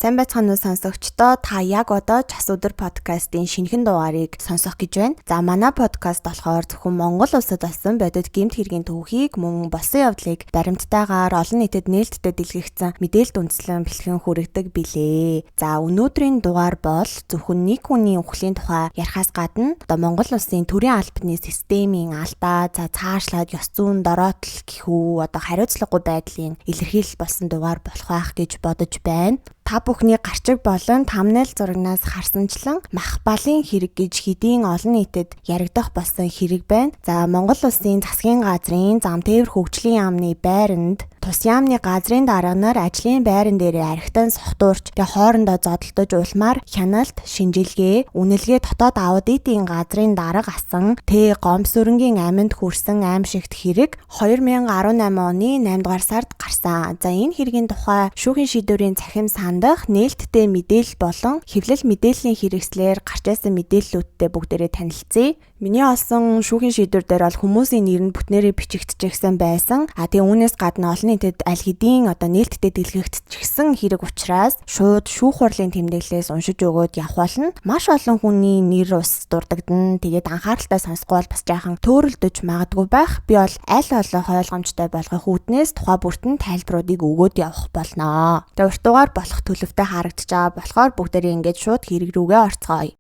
Сайн байцгаана уу сонсогчдоо. Та яг одоо Час өдөр подкастын шинэхэн дугаарыг сонсох гэж байна. За манай подкаст болохоор зөвхөн Монгол улсад болсон бодит гэмт хэргийн түүхийг мөн болсон явдлыг баримттайгаар олон нийтэд нээлттэй дэлгэгдсэн мэдээлэлд үндэслэн бэлтгэн хүргэдэг билээ. За өнөөдрийн дугаар бол зөвхөн нэг хүний үхлийн тухай ярихаас гадна одоо Монгол улсын төрийн албаны системийн алдаа, за цаашлаад ёс зүйн дороотол гэхүү одоо хариуцлагагүй байдлын илэрхийлэл болсон дугаар болох байх гэж бодож байна. Та бүхний гарчиг болон thumbnail зурагнаас харсанчлан махбалын хэрэг гэж хэдийн олон нийтэд яригдах болсон хэрэг байна. За Монгол улсын засгийн газрын зам тээвэр хөгжлийн яамны байранд тус яамны газрын дарганаар ажлын байран дээр архитан сохтуурч хоорондоо зодтолдож улмаар хяналт, шинжилгээ, үнэлгээ дотоод аудитын газрын дарга асан гомсөрөнгийн аминд хүрсэн аимшигт хэрэг 2018 оны 8 дугаар сард гарсан. За энэ хэргийн тухай шүүхийн шийдвэрийн цахим сандах нээлттэй мэдээлэл болон хэвлэл мэдээллийн хэрэгслээр гарч ирсэн мэдээллүүдтэй бүгдээрээ танилцъя. Миний олсон шүүхийн шийдвэр дээр бол хүмүүсийн нэр нь бүтнээрээ бичигдчихсэн байсан. Тэгээ үүнээс гадна олон нийтэд аль хэдийн одоо нээлттэй дэлгэгдчихсэн хэрэг учраас шууд шүүх хурлын тэмдэглэлээс уншиж өгөөд явах болно. Маш олон хүний нэр ус дурддагдана. Тэгээд анхааралтай сонсохгүй бол бас жаахан төөрөлдөж магадгүй байх. Би бол аль олон ойлгомжтой болгох үүднээс тухай бүртэн тайлбаруудыг өгөөд явах болно. Тэгээ урт дугаар болох төлөвтэй харагдаж байгаа болохоор бүгдээрээ ингээд шууд хэрэг рүүгээ орцгоё.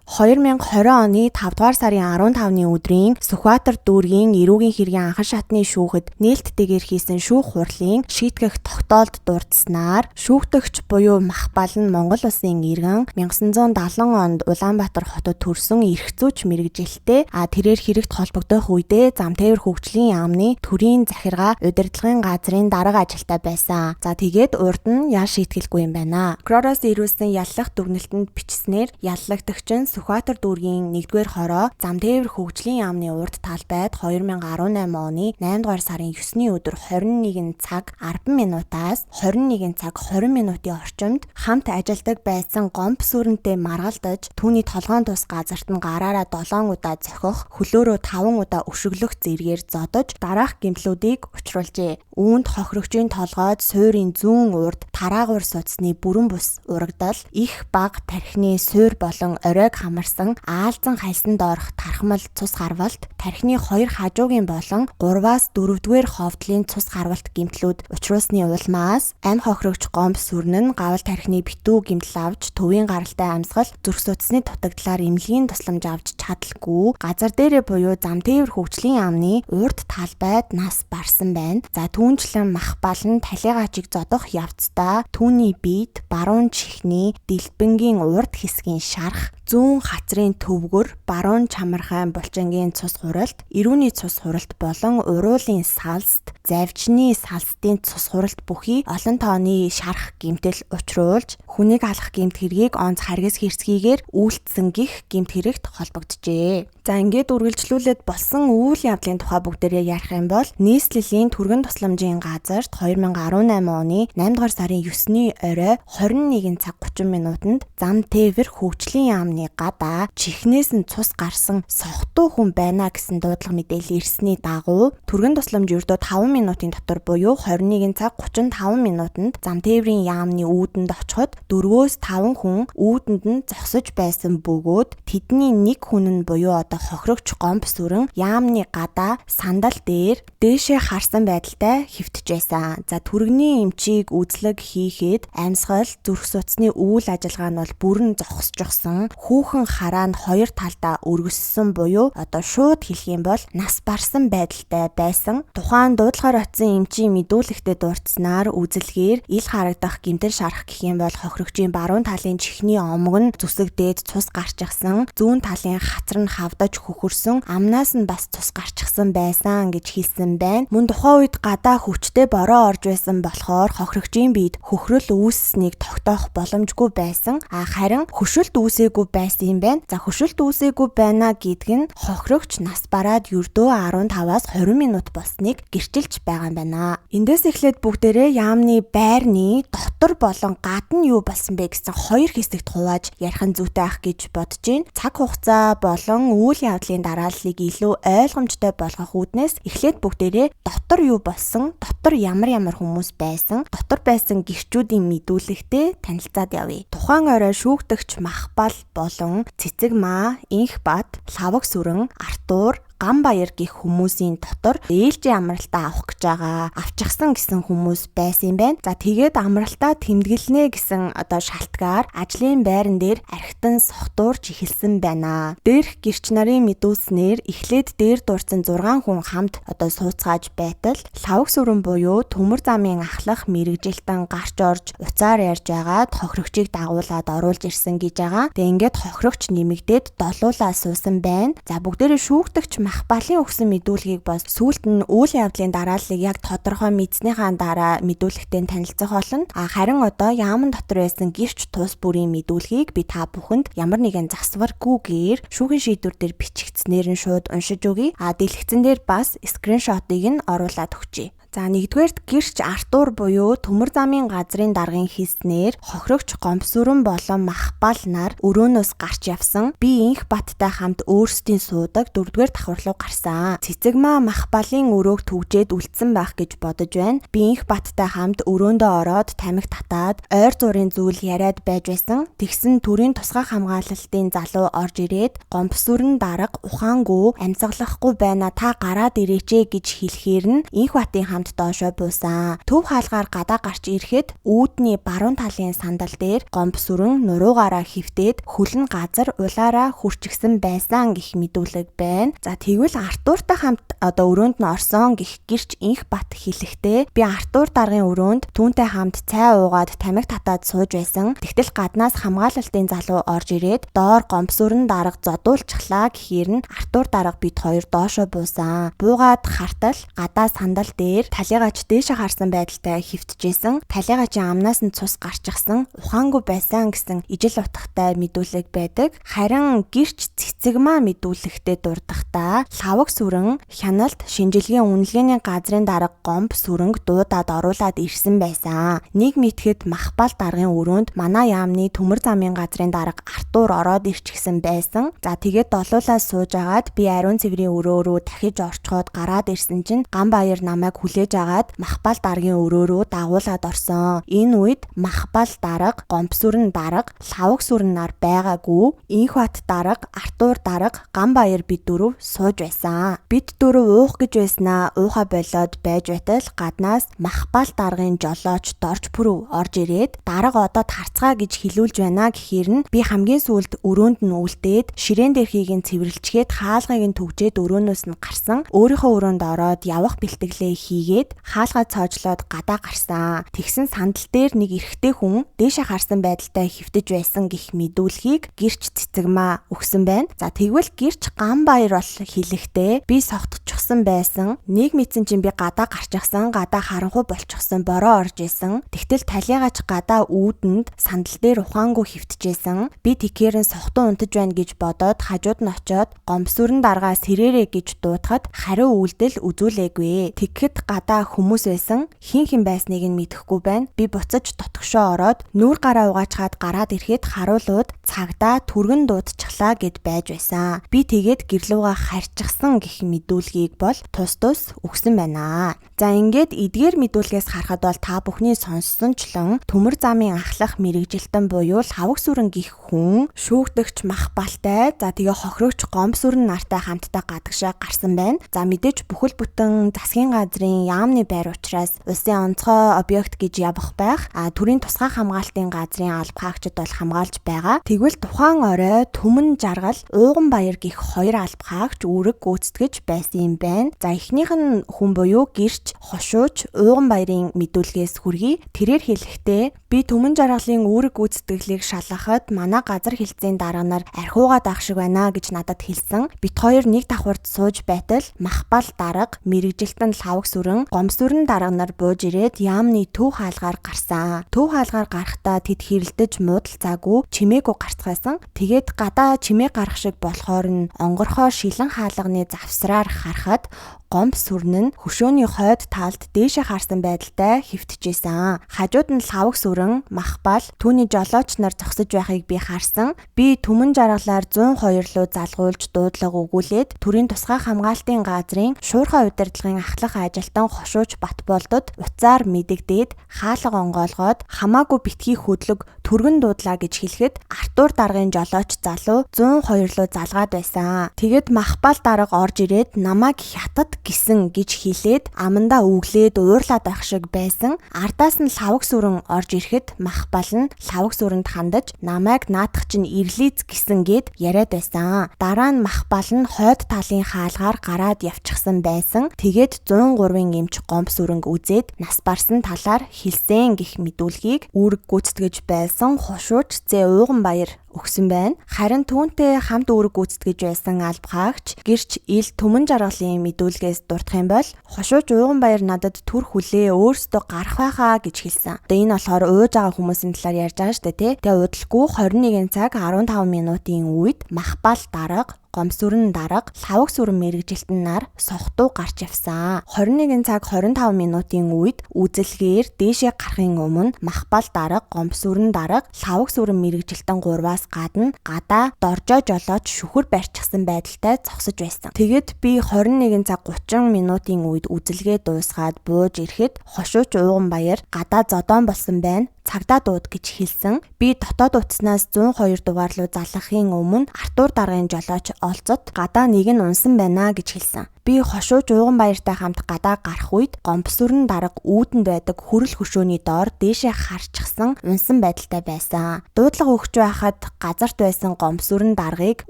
2020 оны 5 дугаар сарын 15-ны өдрийн Сүхбаатар дүүргийн эрүүгийн хэргийн анхан шатны шүүхэд нээлттэйгээр хийсэн шүүх хурлын шийтгэх тогтоолд дурдсанаар шүүгдэгч буюу махбал нь Монгол улсын иргэн 1970 онд Улаанбаатар хотод төрсөн эрх зүйч мэргэжилтэй тэрээр хэрэгт холбогдох үедээ зам тээвэр хөгжлийн яамны төрийн захиргаа удирдлагын газрын дарга ажилтай байсан. За тэгээд урд нь ял шийтгэлгүй юм байна. Прокуророос ирүүлсэн яллах дүгнэлтэнд бичснээр яллагдагч нь Сүхбаатар дүүргийн 1-р хороо зам тээвэр хөгжлийн яамны урд талбайд 2018 оны 8 дугаар сарын 9-ний өдөр 21 цаг 10 минутаас 21 цаг 20 минутын орчимд хамт ажилдаг байсан гомб сүрэнтэй маргалдаж түүний толгоон тус газарт нь гараараа 7 удаа зохих, хөлөөрөө 5 удаа өшөглөх зэргээр зодож дараах гэмтлүүдийг учруулжээ. Үүнд хохирогчийн толгойд суурийн зүүн урд тараагуур судасны бүрэн бус урагдал, их бага тархины суур болон оройг хамарсан аалзан хальсанд орох тархмал цус харвалт, тархины 2 хажуугийн болон 3-аас 4-р ховдлын цус харвалт гэмтлүүд учруулсны улмаас амь хохирогч гомб сүрэн нь гавал тархины битүү гэмтэл авч төвийн гаралтай амьсгал, зүрх судасны дутагдлаар эмнэлгийн тусламж авч чадалгүй газар дээрээ буюу зам тээвэр хөгжлийн яамны урд талбайд нас барсан байна. За түүнчлэн махбал нь талигаачиг зодох явцдаа түүний биед баруун чихний дэлбэнгийн урд хэсгийн шарх, зүүн хацрын төвгөр, баруун чамархайн булчингийн цус хуралт, эрүүний цус хуралт болон уруулын салст, завжны салстын цус хуралт бүхий олон тооны шарх гэмтэл учруулж хүнийг алах гэмт хэргийг онц харгас хэрцгийгээр үйлдсэн гих гэмт хэрэгт холбогджээ. За ингээд үргэлжлүүлээд болсон үйл явдлын тухай бүгдээрээ ярих юм бол нийслэлийн түргэн тусламжийн газарт 2018 оны 8 дугаар сарын 9-ний орой 21 цаг 30 минутанд зам тээвэр хөгжлийн яамны гадаа чихнээс нь цус гарсан сохтуу хүн байна гэсэн дуудлага мэдээлэл ирсний дагуу түргэн тусламж ердөө 5 минутын дотор буюу 21 цаг 35 минутанд зам тээврийн яамны үүдэнд очиход 4-5 хүн үүдэнд нь зогсож байсан бөгөөд тэдний нэг хүн нь буюу одоо хохирогч гомб сүрэн яамны гадаа сандал дээр дээшээ харсан байдалтай хэвтжсэн. За түргэний эмчийг үзлэг хийхэд амьсгал, зүрх судасны үйл ажиллагаа нь бол бүрэн зогсчихсон. Хүүхэн хараа нь 2 талдаа өргөссөн буюу одоо шууд хэлэх юм бол нас барсан байдалтай байсан. Тухайн дуудлагаар очсон эмчийн мэдүүлэгтээ дурдсанаар үзэлгээр ил харагдах гэмтэл шарах гэх юм бол хохирогчийн баруун талын чихний омог нь зүсэгдээд цус гарчихсан, зүүн талын хацар нь хавдаж хөхөрсөн, амнаас нь бас цус гарчихсан байсан гэж хэлсэн байна. Мөн тухайн үед гадаа хүчтэй бороо орж байсан болохоор хохирогчийн биед хөхрөл үүссэнийг тогтоох боломжгүй байсан. Харин хөшөлт үүсээгүй байсан байсан юм байна. За хөшөлт үүсээгүй байна гэдг нь хохирогч нас бараад ердөө 15-аас 20 минут болсныг гэрчилж байгаа юм байна. Эндээс эхлээд бүгдээрээ яамны байрны дотор болон гадна юу болсон бэ гэсэн хоёр хэсэгт хувааж ярих нь зүйтэй ах гэж бодож байна. Цаг хугацаа болон үйл явдлын дарааллыг илүү ойлгомжтой болгох үүднээс эхлээд бүгдээрээ дотор юу болсон, дотор ямар хүмүүс байсан, дотор байсан гэрчүүдийн мэдүүлэгтэй танилцаад явъя. Тухайн орой шүүгдэгч Махбал болон Цэцэг маа, Инх бат, Лаваг сүрэн, Артур, Гамбаяр гэх хүмүүсийн дотор ээлжийн амралтаа авах гэж байгаа авчихсан гэсэн хүмүүс байсан юм байна. За тэгээд амралтаа тэмдэглэнэ гэсэн шалтгаар ажлын байран дээр архитан сохтуурч эхэлсэн байна. Дээрх гэрч нарын мэдүүлснээр эхлээд дээр дурсан 6 хүн хамт сууцгааж байтал Лаваг сүрэн буюу төмөр замын ахлах мэрэгжилтэн гарч орж уцаар ярьж байгаад хохирогчийг дагуулад оруулж ирсэн гэж байгаа. Тэгээ ингээд хохирогч нэмэгдээд долуулаа суусан байна. За бүгдээрээ шүүгдэгч Махбалын өгсөн мэдүүлгийг бас сүүлд нь үйл явдлын дарааллыг яг тодорхой мэдснийхаа дараа мэдүүлэгтэй танилцах болно. Харин яаман дотор байсан гэрч тус бүрийн мэдүүлгийг би та бүхэнд ямар нэгэн засваргүйгээр шүүхийн шийдвэр дээр бичигдснээр нь шууд уншиж өгье. Дэлгэцэн дээр бас скриншотыг нь оруулаад өгчээ. За нэгдүгээрт гэрч Артур буюу төмөр замын газрын даргын хийснээр хохирогч Гомбсүрэн болон Махбал нар өрөөнөөс гарч явсан. Би Инх баттай хамт өөрсдийн суудаг 4-р давхар руу гарсан. Цэцэг маа Махбалын өрөөг түгжээд үлдсэн байх гэж бодож байна. Би Инх баттай хамт өрөөндөө ороод тамхи татаад ойр зургийн зүйл яриад байж байсан. Тэгсэн төрийн тусгай хамгаалалтын залуу орж ирээд Гомбсүрэн дарга ухаангүй амьсгалахгүй байна. Та гараад ирээч гэж хэлэхээр нь Инх батын хамт доошоо буусан. Төв хаалгаар гадаа гарч ирэхэд үүдний баруун талын сандал дээр Гомбсүрэн нуруугаараа хөвтөөд хөлн газар улаараа хүрчгсэн байсан гэх мэдүүлэг байна. За тэгвэл Артуртай хамт өрөөнд нь орсон гэх гэрч Инх бат хэлэхдээ би Артур даргын өрөөнд түүнтэй хамт цай уугаад тамхи татаад сууж байсан. Тэгтэл гаднаас хамгаалалтын залуу орж ирээд доор Гомбсүрэн дарга зодуулчихлаа гэхээр нь Артур дарга бид хоёр доошоо буусан. Буугаад хартал гадаа сандал дээр талигач дээшээ харсан байдалтай хөвтөжсэн. Талигачийн амнаас нь цус гарчихсан. Ухаангүй байсан гэсэн ижил утгатай мэдүүлэг байдаг. Харин гэрч Цэцэг маа мэдүүлэгтээ дурдахдаа Лаваг сүрэн хяналт шинжилгээ үнэлгээний газрын дарга Гомбсүрэнг дуудаад оруулаад ирсэн байсан. Нэг мэтгэд Махбал даргын өрөөнд манай яамны төмөр замын газрын дарга Артур ороод ирчихсэн байсан. За тэгээд долуулаа сууж агаад би ариун цэврийн өрөө рүү дахиж орчхоод гараад ирсэн чинь Гамбаяр намайг хүлээж агаад Махбал даргын өрөө рүү дагуулад орсон. Энэ үед Махбал дарга, Гомбсүрэн дарга, Лаваг сүрэн нар байгаагүй. Инх бат дарга, Артур дарга, Гамбаяр бид дөрөв сууж байсан. Бид дөрөв уух гэж байснаа ууха болоод байж байтал гаднаас Махбал даргын жолооч дорж пүрв орж ирээд дарга одоо тарцгаа гэж хэлүүлж байна гэхээр нь би хамгийн сүүлд өрөөнд нь үлдээд ширээн дээрхийг нь цэвэрлжгээд хаалгыг нь түгжээд өрөөнөөс нь гарсан. Өөрийнхөө өрөөнд ороод явах бэлтгэлээ хийгээд хаалгаа цоожлоод гадаа гарсан. Тэгсэн сандал дээр нэг эрэгтэй хүн дээшээ харсан байдалтай хөвтөж байсан гэх мэдүүлгийг гэрч Цэцэг маа өгсөн байна. За тэгвэл гэрч Гамбаяр бол хэлэхдээ би согтчихсан байсан. Нэг мэдсэн чинь би гадаа гарчихсан, гадаа харанхуй болчихсон, бороо орж исэн. Тэгтэл талигач гадаа үүдэнд сандал дээр ухаангүй хөвтөжсэн. Би тэгэхээр нь сохтуу унтаж байна гэж бодоод хажууд нь очиод Гомбсүрэн даргаа сэрээрээ гэж дуудахад хариу үйлдэл үзүүлээгүй. Тэгэхэд гадаа хүмүүс байсан. Хин байсныг нь мэдэхгүй байна. Би буцаж дотгошоо ороод нүүр гараа угаачгаад гараад ирэхэд харуулууд цагдаа түргэн дуудчихлаа гэд байж байсан. Би тэгээд гэрлүүгээ харьчихсан гэх мэдүүлгийг бол тус өгсөн байна. За ингээд эдгээр мэдүүлгээс харахад бол та бүхний сонссончлон төмөр замын ахлах мэрэгжилтэн буюу Лаваг сүрэн гих хүн шүүгдэгч Махбалтай за тэгээ хохирогч Гомбсүрэн нартай хамтдаа гадагшаа гарсан байна. За мэдээж бүхэл бүтэн засгийн газрын яамны байр учраас улсын онцгой объект гэж явах байх. Төрийн тусгай хамгаалтын газрын алба хаагчид бол хамгаалж байгаа. Тэгвэл тухайн орой Түмэн Жаргал, Ууган Баяр гих хоёр алба хаагч үүрэг гүйцэтгэж байсан юм өгсөн байна. За эхнийх нь хүн буюу гэрч хошууч Ууганбаярын мэдүүлгээс хүргэе. Тэрээр хэлэхдээ би Түмэн жаргалын үүрэг гүйцэтгэлийг шалгахад манай газар хэлцээний дарга нар архиугаа даах шиг байна гэж надад хэлсэн. Бит хоёр нэг давхурд сууж байтал Махбал дарга, мэрэгжилтэн Лавг сүрэн, Гомсүрэн дарга нар бууж ирээд яамны төв хаалгаар гарсан. Төв хаалгаар гарахдаа тэд хэрэлдэж муудалцаагүй чимээгүй гарцгаасан. Тэгээд гадаа чимээ гарах шиг болохоор нь онгорхоо шилэн хаалганы завсраар харахад Гомсүрэн нь хөшөөний хойд талд дээшээ харсан байдалтай хэвтчихсэн. Хажууд нь Лавг сүрэн, Махбал түүний жолооч нар зогсож байхыг би харсан. Би Түмэн жаргалаар 102 руу залгуулж дуудлага өгүүлээд төрийн тусгай хамгаалтын газрын шуурхай удирдлагын ахлах ажилтан хошууч Батболдод уцаар мэдэгдээд хаалга онгоолгоод хамаагүй битгий хөдлөг түргэн дуудлаа гэж хэлэхэд Артур даргын жолооч залуу 102 руу залгаад байсан. Тэгэд Махбал дарга орж ирээд намайг хятад гисэн гэж хэлээд амандаа өглээд уурлаад байх шиг байсан. Ардаас нь Лавг сүрэн орж ирэхэд Махбал нь Лавг сүрэнд хандаж намайг наадах чинь ирлиз гисэн гэд яриад байсан. Дараа нь Махбал нь хойд талын хаалгаар гараад явчихсан байсан. Тэгээд 103-ын эмч Гомсүрэнг үзээд нас барсан талаар хэлсэн гэх мэдүүлгийг үүрэг гүйцэтгэж байсан хошууч Зэ Ууганбаяр өгсөн байна. Харин түүнтэй хамт үүрэг гүйцэтгэж байсан алба хаагч гэрч ил Түмэн жаргалын мэдүүлгээс дурдах юм бол хошууч Ууганбаяр надад төр хүлээ өөрсдөө гарах байхаа гэж хэлсэн. Одоо энэ болохоор ууж байгаа хүмүүсийн талаар ярьж байгаа шүү дээ тий. Тэгээ удалгүй 21 цаг 15 минутын үед Махбал дарга Гомсүрэн дарга, Лавг сүрэн мэрэгжилтэн нар сохтуу гарч явсан. 21 цаг 25 минутын үед үзэлгээр дээшээ гарахын өмнө Махбал дарга, Гомсүрэн дарга, Лавг сүрэн мэрэгжилтэн 3-аас гадна гадаа доржоо жолооч шүхэр барьчихсан байдалтай зогсож байсан. Тэгэд би 21 цаг 30 минутын үед үзэлгээ дуусгаад бууж ирэхэд хошууч Ууганбаяр гадаа зодон болсон байна. Цагдаа дууд гэж хэлсэн. Би дотоод утаснаас 102 дугаар руу залгахын өмнө Артур даргын жолооч олзот гадаа нэг нь унсан байна гэж хэлсэн. Би хошууч Ууганбаяртай хамт гадаа гарах үед Гомсүрэн дарга үүдэнд байдаг хүрэл хөшөөний доор дээшээ харчихсан унсан байдалтай байсан. Дуудлага өгч байхад газарт байсан Гомсүрэн даргыг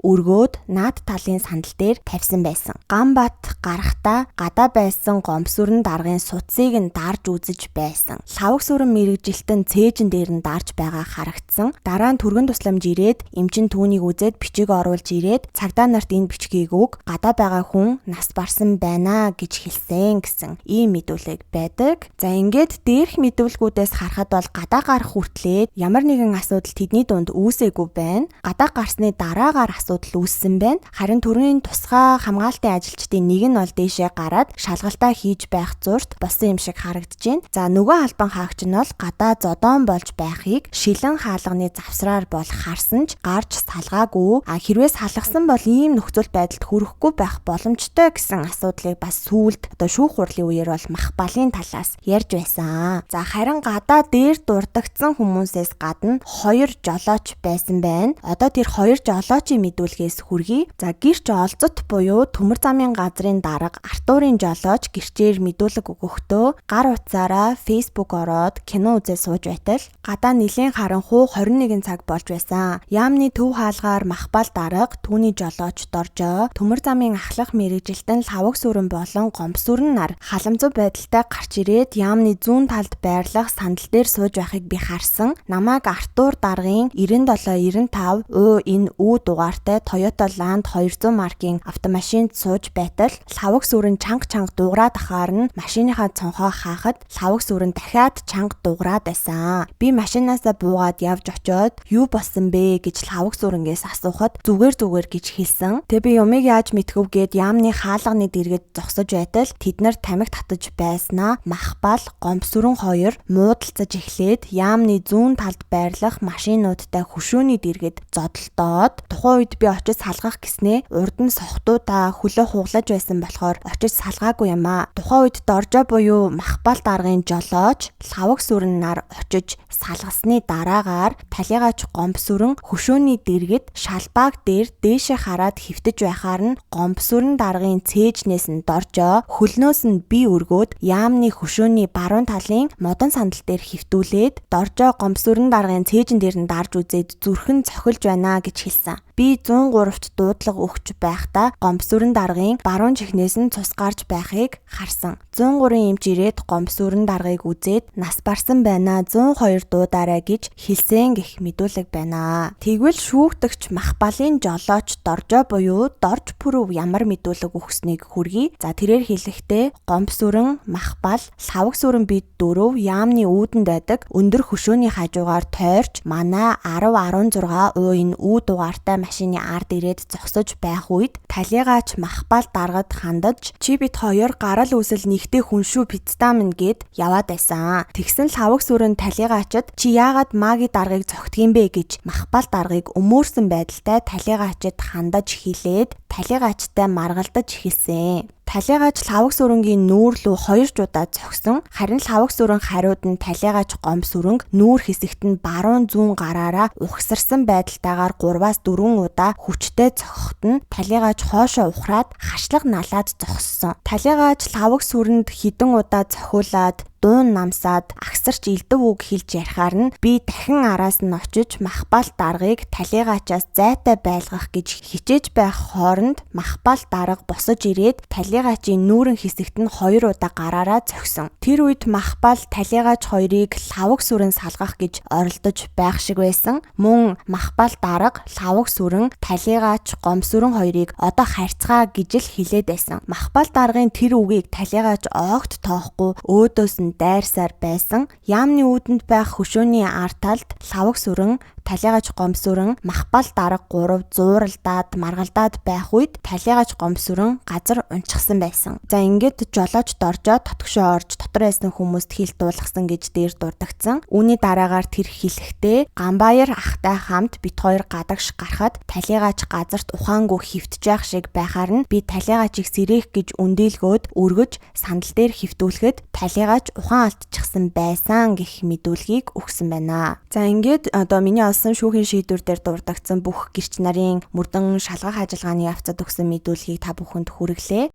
өргөөд наад талын сандал дээр тавьсан байсан. Гамбат гарахдаа гадаа байсан Гомсүрэн даргын суцыг нь дарж үзэж байсан. Лавг сүрэн мэрэгжилтэн цээжин дээр нь дарж байгаа харагдсан. Дараа нь түргэн тусламж ирээд эмчин түүнийг үзээд бичиг оруулж ирээд цагдаа нарт энэ бичгийг өг, гадаа байгаа хүн нас барсан байна гэж хэлсэн гэсэн ийм мэдүүлэг байдаг. За ингээд дээрх мэдүүлгүүдээс харахад бол гадаа гарах хүртлээр ямар нэгэн асуудал тэдний дунд үүсээгүй байна. Гадаа гарсны дараагаар асуудал үүссэн байна. Харин төрийн тусгай хамгаалтын ажилчдын нэг нь бол дээшээ гараад шалгалтаа хийж байх зурт болсон юм шиг харагдаж байна. За нөгөө албан хаагч нь бол гадаа зодон болж байхыг шилэн хаалганы завсраар бол харсан ч гарч салгаагүй. Хэрвээ салгасан бол ийм нөхцөл байдалд хүрэхгүй байх боломжтой гэсэн асуудлыг бас сүүлд одоо шүүх хурлын үеэр бол Махбалын талаас ярьж байсан. За харин гадаа дээр дурдгдсан хүмүүсээс гадна 2 жолооч байсан байна. Одоо тэр 2 жолоочийн мэдүүлгээс хүргэе. За гэрч олзот буюу Төмөр замын газрын дарга Артурын жолооч гэрчээр мэдүүлэг өгөхдөө гар утсаараа Facebook ороод кино үзээ сууж байтал гадаа нэлээд харанхуй 21 цаг болж байсан. Яамны төв хаалгаар Махбал дарга түүний жолооч Доржоо Төмөр замын ахлах мэрэгжилтэн Лавг сүрэн болон Гомсүрэн нар халамжуу байдалтай гарч ирээд яамны зүүн талд байрлах сандал дээр сууж байхыг би харсан. Намайг Артур даргын 9795 УНУ дугаартай Toyota Land 200 маркийн автомашинд сууж байтал Лавг сүрэн чанга дуугараад ахаар нь машиныхаа цонхоо хаахад Лавг сүрэн дахиад чанга дуугараад байсан. Би машинаасаа буугаад явж очиод юу болсон бэ гэж Лавг сүрэнгээс асуухад зүгээр гэж хэлсэн. Тэгээ би юмыг яаж мэдхүв гээд яамны хаалганы дэргэд зогсож байтал тэд нар тамхи татаж байснаа Махбал, Гомсүрэн 2 муудалцаж эхлээд яамны зүүн талд байрлах машинуудтай хөшөөний дэргэд зодолдоод тухайн үед би очиж салгах гэснээ урд нь сохтуудаа хөлөө хуглаж байсан болохоор очиж салгаагүй юм аа. Тухайн үед Доржоо буюу Махбал даргын жолооч Лавг сүрэн нар очиж салгасны дараагаар талигач Гомсүрэн хөшөөний дэргэд шалбааг дээр дээшээ хараад хөвтөж байхаар нь Гомсүрэн даргын цээжнээс нь Доржоо хөлнөөс нь би өргөөд яамны хөшөөний баруун талын модон сандал дээр хөвтүүлээд Доржоо Гомсүрэн даргын цээжин дээр нь дарж үзээд зүрхэн цохилж байна гэж хэлсэн. Би 103-т дуудлага өгч байхдаа гомбсүрэн даргын баруун чихнээс нь цус гарч байхыг харсан. 103-ын эмч ирээд гомбсүрэн даргыг үзээд нас барсан байна. 102 дуудаарай гэж хэлсэн гэх мэдүүлэг байна. Тэгвэл шүүгдэгч Махбалын жолооч Доржо буюу Дорж Пүрв ямар мэдүүлэг өгснийг хүргэе. За тэрээр хэлэхдээ гомбсүрэн, Махбал, лхаваг сүрэн бид дөрөв яамны үүдэнд байдаг өндөр хөшөөний хажуугаар тойрч манай 10-16 ууийн үүд дугаартай машины ард ирээд зогсож байх үед талигач Махбал даргад хандаж чи бид хоёр гарал үүсэл нэгтэй хүн шүү пиццаа минь гэд яваад байсан. Тэгсэн лхаваг сүрэн талигачд чи яагаад маги даргыг зогтгийм бэ гэж Махбал даргыг өмөөрсөн байдалтай талигачд хандаж хэлээд талигачтай маргалдаж эхэлсэн. Талигач лхаваг сүрэнгийн нүүр лүү 2 жудаа зогсон. Харин лхаваг сүрэн хариуд нь талигач гомбсүрэнг нүүр хэсэгт нь баруун зүүн гараараа ухсарсан байдалтайгаар 3-4 удаа хүчтэй цохоход нь талигач хоошоо ухраад хашлаг налаад зогссон. Талигач лхаваг сүрэнд хідэн удаа цохиулаад дуун намсаад агсарч илдэв үг хэлж ярихаар нь би дахин араас нь очиж Махбал даргыг талигачаас зайтай байлгах гэж хичээж байх хооронд Махбал дарга босож ирээд талигачийн нүүрэн хэсэгт нь 2 удаа гараараа зогсон. Тэр үед Махбал талигач хоёрыг лхаваг сүрэн салгах гэж оролдож байх шиг байсан. Мөн Махбал дарга лхаваг сүрэн талигач гомбсүрэн хоёрыг одоо харьцгаа гэж л хэлээд байсан. Махбал даргын тэр үгийг талигач огт тоохгүй өөдөөс нь дайрсаар байсан. Яамны үүдэнд байх хөшөөний ард талд лхаваг сүрэн, талигач гомбсүрэн, Махбал дарга 3 зууралдаад маргалдаад байх үед талигач гомбсүрэн газар унчихсан байсан. За ингээд жолооч Доржо тотгошоо орж дотор байсан хүмүүст хил дуулгасан гэж дээр дурдгдсан. Үүний дараагаар тэр хэлэхдээ Гамбаяр ахтай хамт бит хоёр гадагш гарахад талигач газарт ухаангүй хөвтж явах шиг байхаар нь би талигачийг сэрээх гэж үндийлгөөд өргөж сандал дээр хөвтүүлэхэд талигач ухаан алдчихсан байсан гэх мэдүүлгийг өгсөн байна. За ингээд одоо миний олсон шүүхийн шийдвэр дээр дурдгдсан бүх гэрч нарын мөрдөн шалгах ажиллагааны явцад өгсөн мэдүүлгийг та бүхэнд хүргэлээ.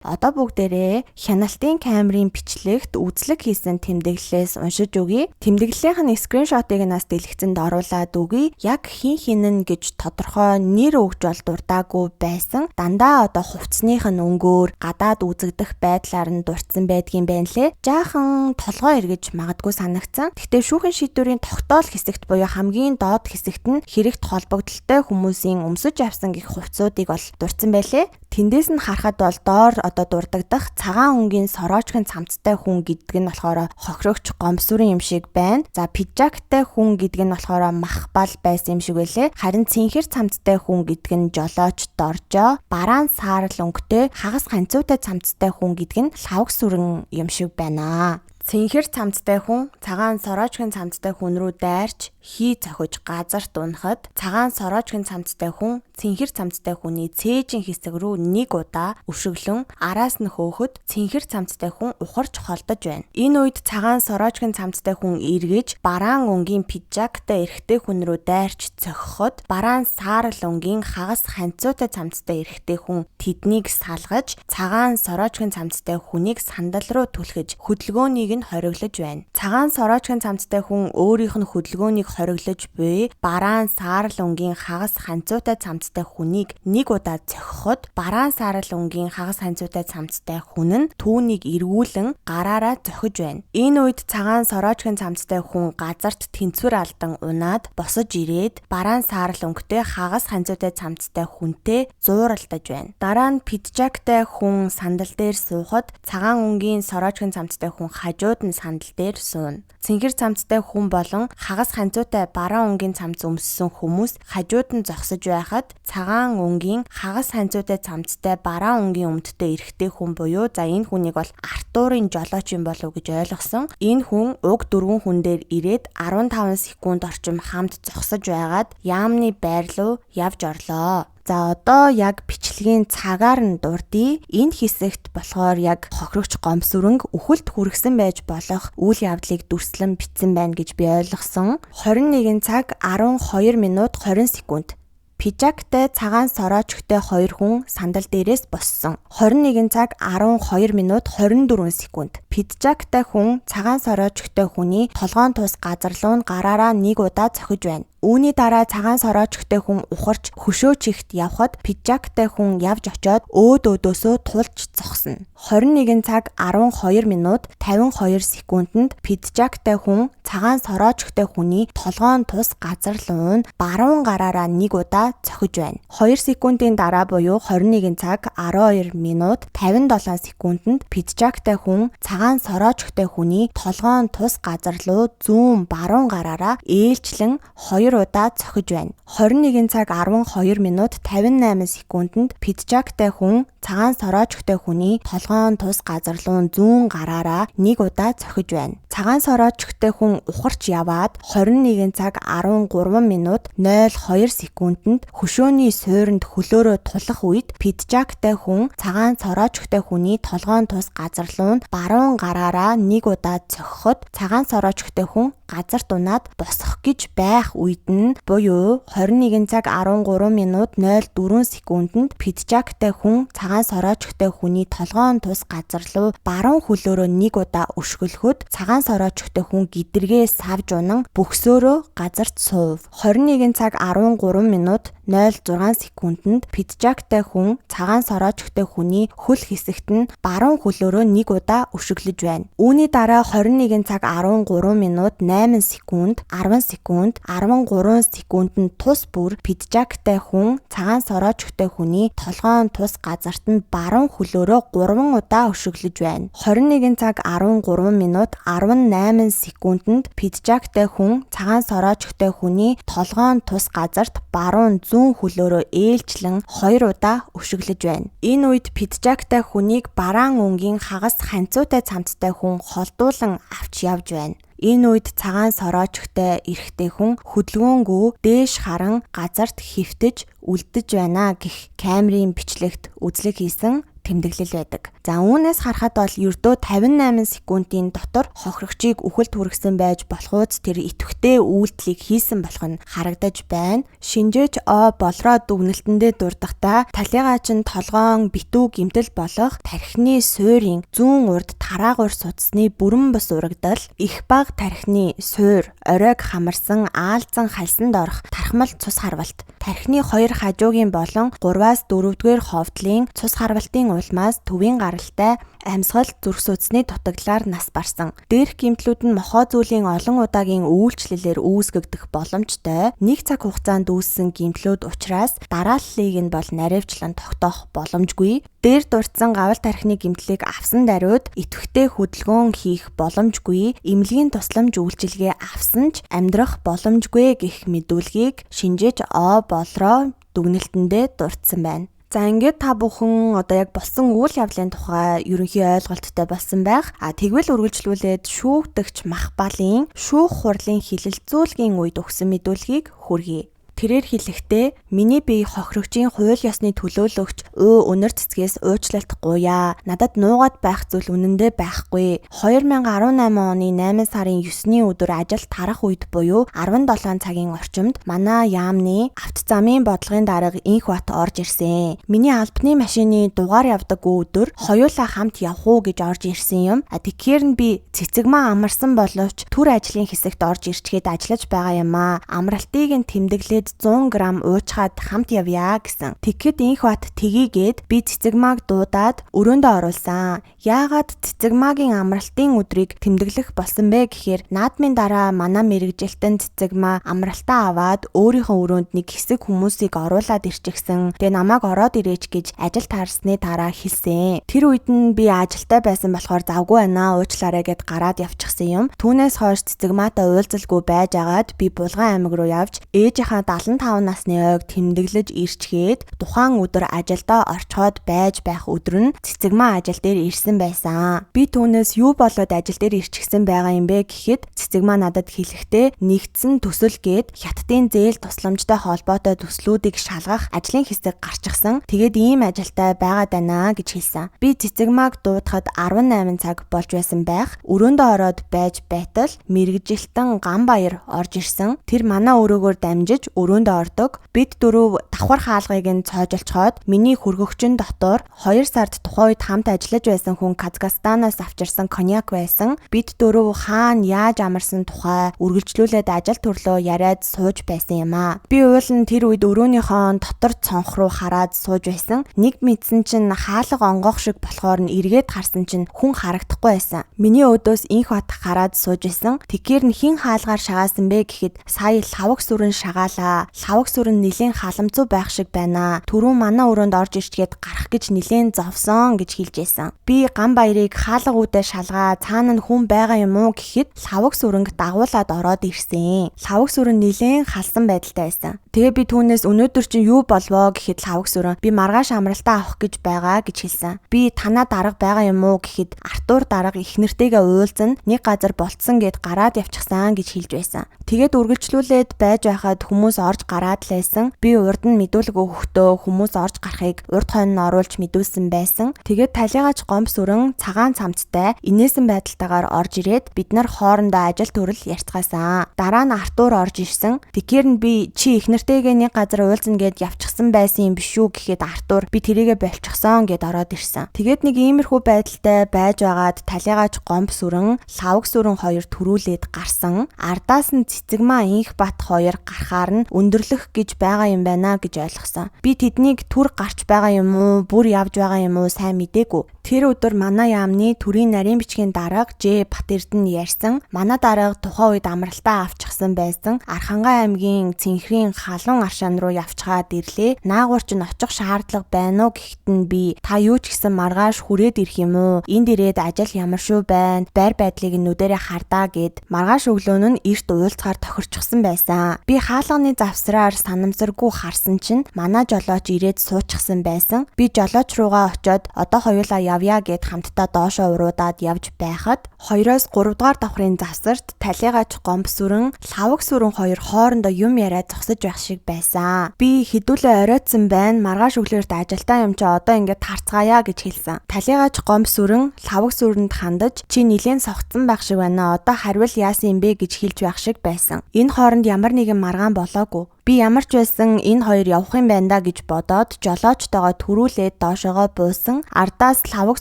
Одоо бүгдээрээ хяналтын камерын бичлэгт үзлэг хийсэн тэмдэглэлээс уншиж өгье. Тэмдэглэлийнх нь скриншотыг нас дэлгэцэнд оруулаад өгье. Яг хин нь гэж тодорхой нэр өгж бол дуртаагүй байсан. Дандаа одоо хувцсных нь өнгөөр гадаад үзэгдэх байдлаар нь дурдсан байдгийн байна лээ. Жаахан толгой эргэж магадгүй санагдсан. Гэхдээ шүүхийн шийдвэрийн тогтоол хэсэгт буюу хамгийн доод хэсэгт нь хэрэгт холбогдолтой хүмүүсийн өмсөж авсан гэх хувцсуудыг бол дурдсан байлээ. Тэндээс нь харахад бол доор одоо дурдагдах цагаан өнгийн сороочгийн цамцтай хүн гэдэг нь болохоор хохирогч гомбсүрэн юм шиг байна. За пижактай хүн гэдэг нь болохоор Махбал байсан юм шиг байлээ. Харин цэнхэр цамцтай хүн гэдэг нь жолооч Доржо, бараан саарл өнгөтэй хагас ганцуутай цамцтай хүн гэдэг нь лхаваг сүрэн юм шиг байна. Цэнхэр цамцтай хүн цагаан сороочгийн цамцтай хүн рүү дайрч хий цохиж газарт унахад цагаан сороочгийн цамцтай хүн цэнхэр цамцтай хүний цээжин хэсэг рүү нэг удаа өшөглөн араас нь хөөхөд цэнхэр цамцтай хүн ухарч холдож байна. Энэ үед цагаан сороочгийн цамцтай хүн эргэж бараан өнгийн пижактай эрэгтэй хүн рүү дайрч цохиход бараан саарл өнгийн хагас ханцуутай цамцтай эрэгтэй хүн тэднийг салгаж цагаан сороочгийн цамцтай хүнийг сандал руу түлхэж хөдөлгөөнийг нь хориглож байна. Цагаан сороочгийн цамцтай хүн өөрийнх нь хөдөлгөөнийг хориглож буй бараан саарл өнгийн хагас ханцуутай цамцтай хүнийг нэг удаа зохиход бараан саарл өнгийн хагас ханцуутай цамцтай хүн нь түүнийг эргүүлэн гараараа зохиж байна. Энэ үед цагаан сороочгийн цамцтай хүн газарт тэнцвэр алдан унаад босож ирээд бараан саарл өнгөтэй хагас ханцуутай цамцтай хүнтэй зууралдаж байна. Дараа нь пижактай хүн сандал дээр суухад цагаан өнгийн сороочгийн цамцтай хүн хажууд нь сандал дээр сууна. Цэнхэр цамцтай хүн болон хагас ханцуутай бараан өнгийн цамц өмссөн хүмүүс хажууд нь зогсож байхад цагаан өнгийн хагас ханцуутай цамцтай бараан өнгийн өмдтэй эрэгтэй хүн буюу за энэ хүнийг бол Артурын жолооч юм болов гэж ойлгосон. Энэ хүн уг дөрвөн хүн дээр ирээд 15 секунд орчим хамт зогсож байгаад яамны байр руу явж орлоо. За одоо яг бичлэгийн цагаар нь дурдъя. Энэ хэсэгт болохоор яг хохирогч гомбсүрэнг үхэлд хүргэсэн байж болох үйл явдлыг дүрслэн бичсэн байна гэж би ойлгосон. 21 цаг 12 минут 20 секунд. Пижактай цагаан сороочтой 2 хүн сандал дээрээс боссон. 21 цаг 12 минут 24 секунд. Пижактай хүн цагаан сороочтой хүний толгоон тус газар руу гараараа нэг удаа цохиж байна. Үүний дараа цагаан сороочтой хүн ухарч хөшөө чихт явхад пижактай хүн явж очоод өөдөөсөө тулж зогсно. 21 цаг 12 минут 52 секундэд пижактай хүн цагаан сороочтой хүний толгоон тус газар руу баруун гараараа нэг удаа цохиж байна. 2 секундын дараа буюу 21 цаг 12 минут 57 секундэд пижактай хүн цагаан сороочтой хүний толгоон тус газар руу зүүн баруун гараараа ээлжлэн 2 удаа цохиж байна. 21 цаг 12 минут 58 секундэд пижактай хүн цагаан сороочтой хүний толгоон тус газар руу зүүн гараараа нэг удаа цохиж байна. Цагаан сороочтой хүн ухарч яваад 21 цаг 13 минут 02 секундэд хөшөөний суурьнд хөлөөрөө тулах үед пижактай хүн цагаан сороочтой хүний толгоон тус газар руу баруун гараараа нэг удаа цохиход цагаан сороочтой хүн газар дунаад босох гэж байх үед нь буюу 21 цаг 13 минут 04 секундэд пижактай хүн цагаан сороочтой хүний толгоон тус газар руу баруун хөлөөрөө нэг удаа өшгөлөхөд цагаан сороочтой хүн гидэргээ савж унан бөксөөрөө газарт суув. 21 цаг 13 минут 06 секундэд пижактай хүн цагаан сороочтой хүний хөл хэсэгт нь баруун хөлөөрөө нэг удаа өшөглөж байна. Үүний дараа 21 цаг 13 минут 8 секунд, 10 секунд, 13 секундэд тус бүр пижактай хүн цагаан сороочтой хүний толгоон тус газарт нь баруун хөлөөрөө 3 удаа өшөглөж байна. 21 цаг 13 минут 18 секундэд пижактай хүн цагаан сороочтой хүний толгоон тус газарт баруун зүүн хөлөөрөө ээлжлэн 2 удаа өшөглөж байна. Энэ үед пижактай хүнийг бараан өнгийн хагас ханцуутай цамцтай хүн холдуулан авч явж байна. Энэ үед цагаан сороочтой эрэгтэй хүн хөдөлгөөнгөө дээш харан газарт хөвтөж үлдэж байна гэх камерын бичлэгт үзлэг хийсэн тэмдэглэл байдаг. За үүнээс харахад бол ердөө 58 секундын дотор хохирогчийг үхэлд хүргэсэн байж болохуйц тэр идэвхтэй үйлдэлийг хийсэн болох нь харагдаж байна. Шинжээч О болроо дүгнэлтэндээ дурдахдаа талигаач нь толгоон битүү гэмтэл болох тархины суурийн зүүн урд тараагуур судасны бүрэн бус урагдал, их бага тархины суур, оройг хамарсан аалзан хальсанд орох тархмал цус харвалт, тархины 2 хажуугийн болон 3-аас 4-р ховдлын цус харвалтын улмаас төвийн гаралтай амьсгал зүрх судасны дутагдлаар нас барсан. Дээрх гэмтлүүд нь мохоо зүйлийн олон удаагийн үйлчлэлээр үүсгэгдэх боломжтой. Нэг цаг хугацаанд үүссэн гэмтлүүд учраас дарааллыг нь бол наривчлан тогтоох боломжгүй. Дээр дурдсан гавал тархины гэмтлийг авсан даруйд идэвхтэй хөдөлгөөн хийх боломжгүй. Эмнэлгийн тусламж үйлчилгээ авсан ч амьдрах боломжгүй гэх мэдүүлгийг шинжээч О болроо дүгнэлтэндээ дурдсан байна. За ингээд та бүхэн одоо яг болсон үйл явдлын тухай ерөнхий ойлголттой болсон байх. Тэгвэл үргэлжлүүлээд шүүгдэгч Махбалын шүүх хурлын хилэлцүүлгийн үед өгсөн мэдүүлгийг хүргэе. Тэрээр хэлэхдээ миний бие хохирогчийн хууль ёсны төлөөлөгч өнөр цэцгээс уучлалт гуяа. Надад нуугаад байх зүйл үнэндээ байхгүй. 2018 оны 8 сарын 9-ний өдөр ажилд тарах үед буюу 17 цагийн орчимд манай яамны автозамын бодлогын дарга инх бат орж ирсэн. Миний албаны машины дугаар явдаг өдөр хоёулаа хамт явах уу гэж орж ирсэн юм. Тэгэхээр нь би цэцэгмаа амарсан боловч төр ажлын хэсэгт орж ирчгээд ажиллаж байгаа юм аа. Амралтыг нь тэмдэглээд 100 г уучгаад хамт явъя гэсэн. Тэгэхэд инх бат тгийгээд би цэцэгмааг дуудаад өрөөндөө оруулсан. Яагаад цэцэгмаагийн амралтын өдрийг тэмдэглэх болсон бэ гэхээр наадмын дараа манай мэрэгжилтэн цэцэгмаа амралтаа аваад өөрийнхөө өрөөнд нэг хэсэг хүмүүсийг оруулаад ирчихсэн. Тэгээ намайг ороод ирээч гэж ажил таарсны дараа хэлсэн. Тэр үед нь би ажилдаа байсан болохоор завгүй байна уучлаарай гэд гараад явчихсан юм. Түүнээс хойш цэцэгмаатай уулзалгүй байж агаад би Булган аймаг руу явж ээжийнхаа 75 насны ойг тэмдэглэж ирчгээд тухайн өдөр ажилдаа орчход байж байх өдөр нь цэцэгмаа ажил дээр ирсэн байсан. Би түүнээс юу болоод ажил дээр ирчихсэн байгаа юм бэ гэхэд цэцэгмаа надад хэлэхдээ нэгдсэн төсөл гээд хятадын зээл тусламжтай холбоотой төслүүдийг шалгах ажлын хэсэг гарчихсан. Тэгээд ийм ажилтай байгаад байна гэж хэлсэн. Би цэцэгмааг дуудахад 18 цаг болж байсан байх. Өрөөндөө ороод байж байтал мэрэгжилтэн Ганбаяр орж ирсэн. Тэр манай өрөөгөөр дамжиж өрөөндөө ордог. Бид дөрөв давхар хаалгыг нь цоожилчхоод миний хөргөгчн дотор 2 сард тухайн үед хамт ажиллаж байсан хүн Казахстанаас авчирсан коньяк байсан. Бид дөрөв хаана яаж амарсан тухай үргэлжлүүлээд ажил төрлөө яриад сууж байсан юм аа. Би уулын тэр үед өрөөнийхөө дотор цонх руу хараад сууж байсан. Нэг мэдсэн чинь хаалга онгоох шиг болохоор нь эргээд харсан чинь хүн харагдахгүй байсан. Миний өдөөс инх бат хараад сууж байсан. Тэгэхээр нь хин хаалгаар шагаасан бэ гэхэд сая лавг сүрэн шагаалаа. Лавг сүрэн нилийн халамцуу байх шиг байна. Түрүүн манай өрөөнд орж ирчгээд гарах гэж нилээн зовсон гэж хэлж байсан. Би ган баярыг хаалга үүдээ шалгаа цаана нь хүн байгаа юм уу гэхэд лавг сүрэнг дагуулад ороод ирсэн. Лавг сүрэн нилээн халсан байдалтай байсан. Тэгээ би түүнээс өнөөдөр чинь юу болвоо гэхэд лавг сүрэн би маргааш амралтаа авах гэж байгаа гэж хэлсэн. Би танаа дарга байгаа юм уу гэхэд Артур дарга их нэртэйгээ уулзсан нэг газар болцсон гэд гараад явчихсан гэж хэлж байсан. Тэгээд үргэлжлүүлээд байж байхад хүмүүс орж гараад лайсан. Би урд нь мэдүүлэг өгөхдөө хүмүүс орж гарахыг урд хойно нь оруулж мэдүүлсэн байсан. Тэгээд талигаач гомс өрөн цагаан цамцтай инээсэн байдалтайгаар орж ирээд бид нар хоорондоо ажил төрөл ярьцгаасан. Дараа нь Артур орж ирсэн. Тэгэхээр нь би чи их нэртэйгээ нэг газар уулзна гэд явчихсан байсан юм биш үү гэхэд Артур би тэрийгэ болчихсон гэд ороод ирсэн. Тэгээд нэг иймэрхүү байдалтай байж байгаад талигаач гомс өрөн лавг сүрэн хоёр төрүүлээд гарсан. Ардаас нь цэцэгмаа инх бат хоёр гарахаар нь өндөрлөх гэж байгаа юм байна гэж ойлгосон. Би тэднийг түр гарч байгаа юм уу, бүр явж байгаа юм уу сайн мэдээгүй. Тэр өдөр манай яамны төрийн нарийн бичгийн дарга Ж Батэрдэн ярьсан. Манай дарга тухайн үед амралтаа авчихсан байсан. Архангай аймгийн Цэнхрийн халуун аршаан руу явчихаад ирлээ. Наагур ч нь очих шаардлага байна уу гэхэд нь би та юу ч гэсэн маргааш хүрээд ирэх юм уу? Энд ирээд ажил ямар шүү байна? Байр байдлыг нүдэрээ хардаа гэд маргааш өглөөн нь эрт уулзахаар тохирчихсан байсан. Би хаалганы завсраар санамсаргүй харсан чинь манай жолооч ирээд суучихсан байсан. Би жолооч руугаа очиод одоо хоёулаа явъя гэд хамтдаа доошоо уруудаад явж байхад 2-3 дугаар давхрын завсарт талигаач гомс сүрэн лавг сүрэн хоёр хоорондоо юм яриад зогсож байх шиг байсан. Би хэдүүлээ оройтсан байна. Маргааш өглөөрт ажилдаа юм чи одоо ингээд харцгаая гэж хэлсэн. Талигаач гомс сүрэн лавг сүрэнд хандаж чи нилээн согтсон байх шиг байна. Одоо харвал яасан юм бэ гэж хэлж байх шиг байсан. Энэ хооронд ямар нэгэн маргаан болоогүй. Би ямар ч байсан энэ хоёр явах юм байна да гэж бодоод жолоочтойгоо төрүүлээд доошоогоо буусан. Ардаас лавг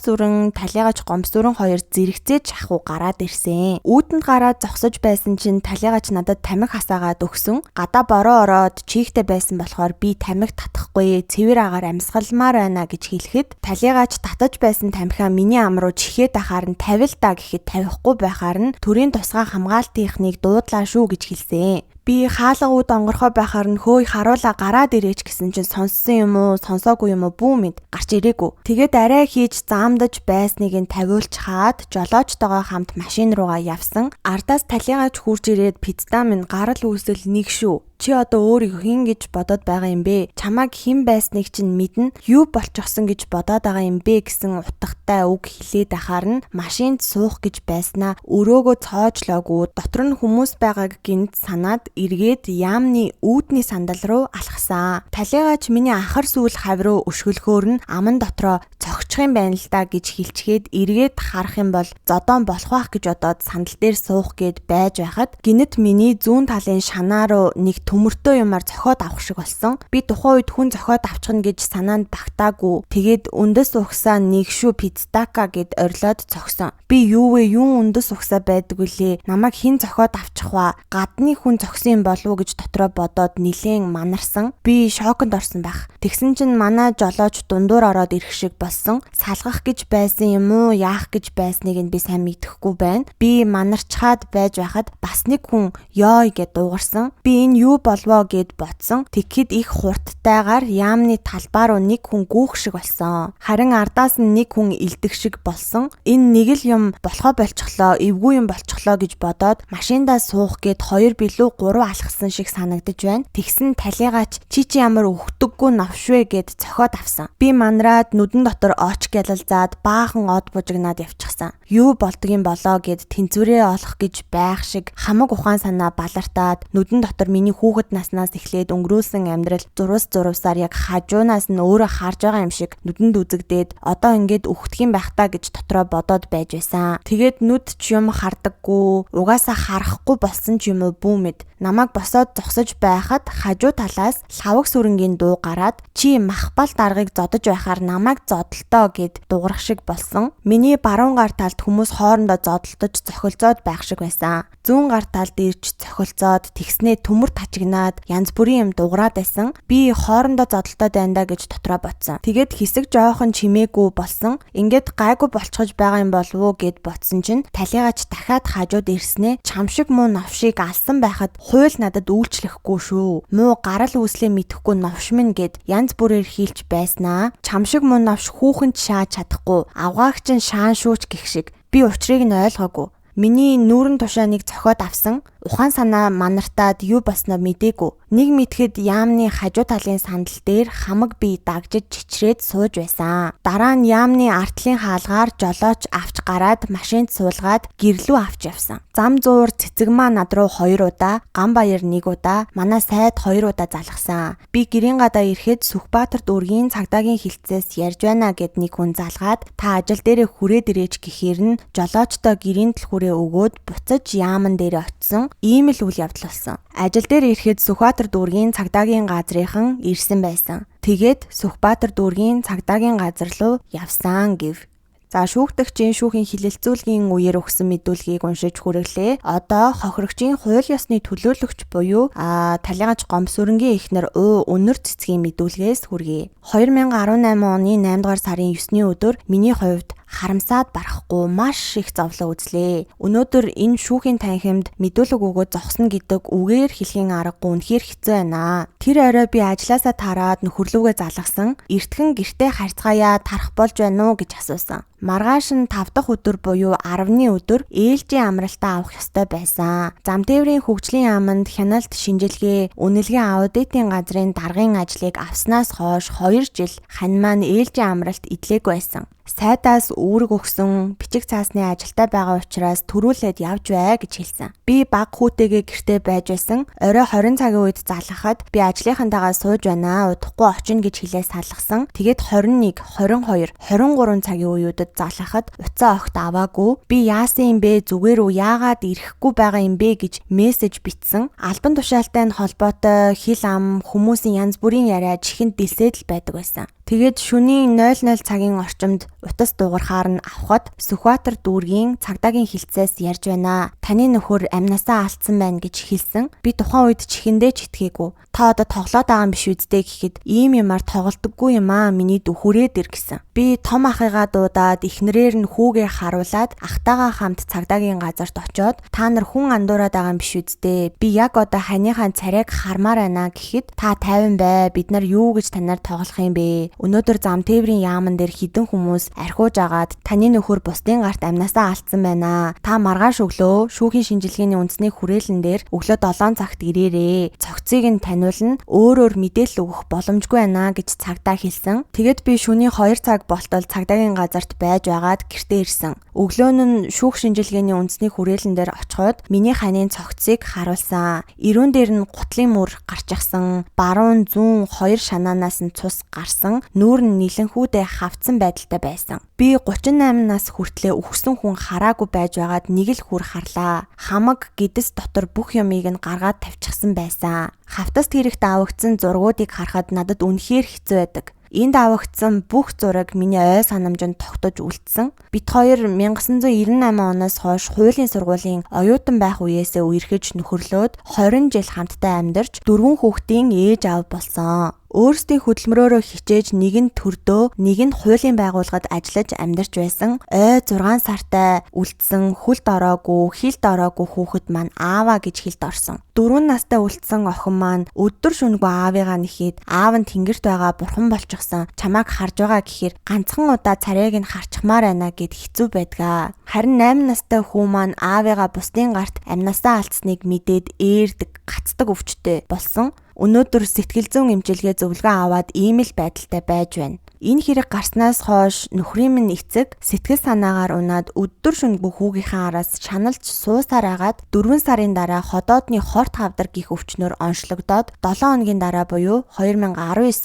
сүрэн талигаач гомс сүрэн хоёр зэрэгцээж шахуу гараад ирсэн. Үүдэнд гараад зогсож байсан чинь талигаач надад тамхи хасаагаад өгсөн. Гадаа бороо ороод чихтэй байсан болохоор би тамхи татахгүй цэвэр агаар амьсгалмаар байна гэж хэлэхэд талигаач татаж байсан тамхиа миний ам руу чихээд ахаар нь тавил та гэхэд тавихгүй байхаар нь төрийн тусгай хамгаалтынхныг дуудлаа шүү гэж хэлсэн. Би хаалга үүд онгорхоо байхаар нь хөөе харуула гараад ирээч гэсэн чинь сонссон юм уу сонсоогүй юм уу бүү мэд гарч ирээгүй. Тэгээд арай хийж заамдаж байсныг нь тавиулж хаад жолоочтойгоо хамт машин руугаа явсан. Ардаас талигаач хурж ирээд пиццаа минь гарал үүсэл нэг шүү. Чи одоо өөрийгөө хэн гэж бодоод байгаа юм бэ? Чамайг хэн байсныг чинь мэднэ. Юу болчихсон гэж бодоод байгаа юм бэ гэсэн утгатай үг хэлээд ахаар нь машинд суух гэж байснаа өрөөгөө цоожлоогүй дотор нь хүмүүс байгааг гинт санаад эргээд яамны үүдний сандал руу алхсан. Талигаач миний ахар сүүл хавь руу өшгөлхөөр нь аман дотроо цогчих юм байна л да гэж хэлчихэд эргээд харах юм бол зодон болох байх гэж бодоод сандал дээр суух гээд байж байхад гинэт миний зүүн талын шанаа руу нэг төмөртөө юмар зохиод авах шиг болсон. Би тухайн үед хүн зохиод авчихна гэж санаанд багтаагүй. Тэгээд өндөс ухсаа нэг шүү пицтака гэд орилоод зогсон. Би юу вэ? Юу өндөс ухсаа байдаг үлээ? Намайг хэн зохиод авчих вэ? Гадны хүн зогсон юм болов уу гэж дотроо бодоод нилээн манарсан. Би шоконд орсон байх. Тэгсэн чинь манай жолооч дундуур ороод ирэх шиг болсон. Салгах гэж байсан юм уу? Яах гэж байсныг нь би сайн мэдэхгүй байна. Би манарчхаад байж байхад бас нэг хүн ёй гэд дуугарсан. Би энэ юу болвоо гэд бодсон. Тэгэхэд их хурдтайгаар яамны талбаа руу нэг хүн гүүх шиг болсон. Харин ардаас нь нэг хүн илдэх шиг болсон. Энэ нэг л юм болохоо болчихлоо, эвгүй юм болчихлоо гэж бодоод машиндаа суух гээд 2 билүү 3 алхсан шиг санагдаж байна. Тэгсэн талигаач чи ямар өгдөггүй навшвэ гэд цохиод авсан. Би манраад нүдэн дотор оч гялалзаад баахан од бужигнаад явчихсан. Юу болдгийм болоо гэд тэнцвэрээ олох гэж байх шиг хамаг ухаан санаа балартаад нүдэн дотор миний хүүхэд наснаас эхлээд өнгөрүүлсэн амьдрал зурвасаар яг хажуунаас нь өөрөө харж байгаа юм шиг нүдэнд үзэгдээд одоо ингээд үхтгэн байх та гэж дотроо бодоод байж байсан. Тэгээд нүд ч юм хардаггүй, угаасаа харахгүй болсон ч юм уу бүү мэд. Намайг босоод зогсож байхад хажуу талаас лавг сүрэнгийн дуу гараад чи махбал даргыг зодож байхаар намайг зодолтоо гэд дуурах шиг болсон. Миний баруун гар талд хүмүүс хоорондоо зодолтож цохилцоод байх шиг байсан. Зүүн гар талд ирж цохилцоод тэгснээ төмөр тажигнаад янз бүрийн юм дуурайд байсан. Би хоорондоо зодолтоод байна гэж дотроо ботсон. Тэгээд хэсэг жоохон чимээгүй болсон. Ингээд гайгүй болчихож байгаа юм болов уу гэд ботсон чинь талигач дахиад хажууд ирснээ чам шиг муу новшийг алсан байхад хууль надад үйлчлэхгүй шүү. Муу гарал үүслээ мэдэхгүй новш минь гэд янз бүрээр хийлж байснаа. Чам шиг муу новш хүүхэнд шааж чадахгүй. Авгаагч нь шаан шүүч гэх шиг. Би учрыг нь ойлгоогүй. Миний нүүрэн тушааныг цохиод авсан. Ухаан санаа манартаад юу болсноо мэдээгүй. Нэг мэдхэд яамны хажуу талын сандал дээр хамаг бие дагжиж чичрээд сууж байсан. Дараа нь яамны артлын хаалгаар жолооч авч гараад машинд суулгаад гэрлүү авч явсан. Зам зуур цэцэгмаа над руу 2 удаа, Ганбаяр 1 удаа, манай сайд 2 удаа залгасан. Би гэрийн гадаа ирэхэд Сүхбаатар дүүргийн цагдаагийн хилцээс ярьж байна гэд нэг хүн залгаад та ажил дээрээ хүрээд ирээч гэхээр нь жолоочтой гэрийн түлхүүрээ өгөөд буцаж яаман дээр очисон. Ийм л үйл явдал болсон. Ажил дээр ирэхэд Сүхбаатар дүүргийн цагдаагийн газрынхан ирсэн байсан. Тэгээд Сүхбаатар дүүргийн цагдаагийн газар руу явсан гэв. За шүүгтэгчийн шүүхийн хилэлцүүлгийн үеэр өгсөн мэдүүлгийг уншиж хүрэглээ. Одоо хохирогчийн хууль ёсны төлөөлөгч буюу талигач Гомсүрэнгийн эхнэр Өнөр цэцгийн мэдүүлгээс хүргэе. 2018 оны 8 дугаар сарын 9-ний өдөр миний хувьд харамсаад барахгүй маш их зовлон үзлээ. Өнөөдөр энэ шүүхийн танхимд мэдүүлэг өгөөд зогсно гэдэг үгээр хэлхийн аргагүй үнэхээр хэцүү байна. Тэр орой би ажилласаа тараад нөхөрлөгөө залгасан. Эртхэн гэртээ харьцгаая тарах болж байна уу гэж асуусан. Маргааш нь 5 дахь өдөр буюу 10-ны өдөр ээлжийн амралтаа авах ёстой байсан. Замтээврийн хөгжлийн яаманд хяналт шинжилгээ, үнэлгээ аудитын газрын даргын ажлыг авснаас хойш 2 жил хань маань ээлжийн амралт идлээгүй байсан. Сайдаас үүрэг өгсөн бичиг цаасны ажилтай байгаа учраас төрүүлээд явж бай гэж хэлсэн. Би баг хүүтэйгээ гэртээ байж байсан. Орой 20 цагийн үед залгахад би ажлынхантайгаа сууж байна. Удахгүй очино гэж хэлээ салгасан. Тэгээд 21, 22, 23 цагийн үеүүдэд залгахад уцаа огт аваагүй. Би яасан юм бэ? Зүгээр үү? Яагаад ирэхгүй байгаа юм бэ гэж мессеж бичсэн. Албан тушаалтай нь холбоотой хил ам хүмүүсийн янз бүрийн яриа чихэнд дэлсээд л байдаг байсан. Тэгээд шөнийн 00 цагийн орчимд утас дуугархаар нь авахад Сүхбаатар дүүргийн цагдаагийн хилцээс ярьж байна. Таны нөхөр амнасаа алдсан байна гэж хэлсэн. Би тухайн үед чихэндээ ч итгээгүй. Та одоо тоглоод байгаа юм биш үсттэй гэхэд ийм юмар тоглолтоггүй юм аа миний дөхөрөөд ир гэсэн. Би том ахыгаа дуудаад эхнэрээр нь хүүгээ харуулад ахтайгаа хамт цагдаагийн газарт очоод та нар хүн андуураад байгаа юм биш үсттэй. Би яг одоо ханыхаа царайг хармаар байна гэхэд та 50 бай. Бид нар юу гэж танаар тоглох юм бэ? Өнөөдөр Замтээврийн яаман дээр хідэн хүмүүс архиуж агаад таны нөхөр бусдын гарт амнасаа алдсан байна. Та маргааш өглөө шүүхийн шинжилгээний үндэсний хүрээлэн дээр өглөө 7 цагт ирээрээ. Цогцыг нь таниулна, өөрөөр мэдээлэл өгөх боломжгүй байна гэж цагдаа хэлсэн. Тэгэд би шөнийн 2 цаг болтол цагдаагийн газарт байж агаад гэртээ ирсэн. Өглөө нь шүүх шинжилгээний үндэсний хүрээлэн дээр очиход миний ханийн цогцыг харуулсан. Ирүүн дээр нь гутлын мөр гарч ирсэн. Баруун зүүн 2 шанаанаас нь цус гарсан. Нүүр нь нилэнхүүдээ хавцсан байдалтай байсан. Би 38 нас хүртлээр үхсэн хүн хараагүй байж байгаад нэг л хүр харлаа. Хамаг гэдэс дотор бүх юмыг нь гаргаад тавьчихсан байсан. Хавтаст хэрэгт авагдсан зургуудыг харахад надад үнэхээр хэцүү байдаг. Энд авагдсан бүх зураг миний ой санамжинд тогтож үлдсэн. Бид хоёр 1998 оноос хойш хуулийн сургуулийн оюутан байх үеэсээ үерхэж нөхөрлөөд 20 жил хамтдаа амьдарч 4 хүүхдийн ээж аав болсон. Өөрсдийн хөдөлмөрөөрөө хичээж нэг нь төрдөө, нэг нь хуулийн байгууллагад ажиллаж амьдарч байсан. Ой 6 сартай үлдсэн хүлд ороогүй, хилд ороогүй хүүхэд маань ааваа гэж хэлд орсон. 4 настай үлдсэн охин маань өдөр шөнөгүй аавыгаа нэхэд аав нь тэнгэрт байгаа бурхан болчихсон. Чамайг харж байгаа гэхээр ганцхан удаа царайг нь харчмаар байна гэд хэцүү байдгаа. Харин 8 настай хүү маань аавыгаа бусдын гарт амнасаа алдсныг мэдээд ээрдэг, гацдаг өвчтэй болсон. өнөөдөр сэтгэл зүйн эмчилгээ зөвлөгөө аваад ийм л байдалтай байж байна. Энэ хэрэг гарснаас хойш нөхрийн минь эцэг сэтгэл санаагаар унаад өдөр шөнөгүй хүүгийнхээ араас шаналж суусаар агаад 4 сарын дараа ходоодны хорт хавдар гих өвчнөөр онцлогдоод 7 хоногийн дараа буюу 2019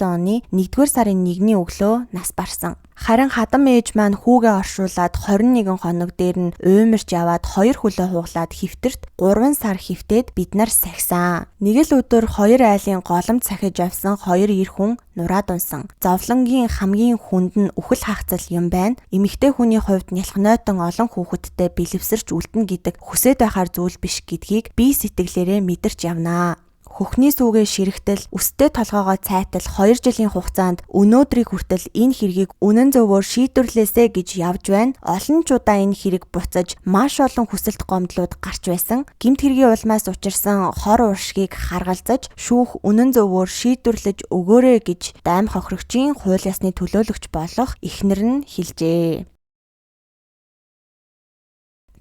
оны 1-р сарын 1-ний өглөө нас барсан. Харин хадам ээж маань хүүгээ оршуулад 21 хоног дээр нь уймарч яваад 2 хөлөө хуглаад хэвтэрт 3 сар хэвтээд бид нар сахисан. Нэг л өдөр 2 айлын голомт сахиж явсан 2 эр хүн нураад унсан. Зовлонгийн хамгийн хүнд нь үхэл хаагцал юм байна. Эмэгтэй хүний хувьд нялхнойтон олон хүүхэдтэй бэлэвсэрч үлдэнэ гэдэг хүсэж байхаар зүйл биш гэдгийг бие сэтгэлээрээ мэдэрч явнаа. Хөхний сүүгээ ширхтэл, өстэй толгоогоо цайтал 2 жилийн хугацаанд өнөөдрийг хүртэл энэ хэргийг үнэн зөвөөр шийдвэрлээсэ гэж явж байна. Олон ч удаа энэ хэрэг буцаж маш олон хүсэлт гомдлууд гарч байсан. Гэмт хэргийн улмаас учирсан хор уршгийг харгалзаж шүүх үнэн зөвөөр шийдвэрлэж өгөөрэй гэж дайм хохирогчийн хууль ёсны төлөөлөгч болох эхнэр нь хэлжээ.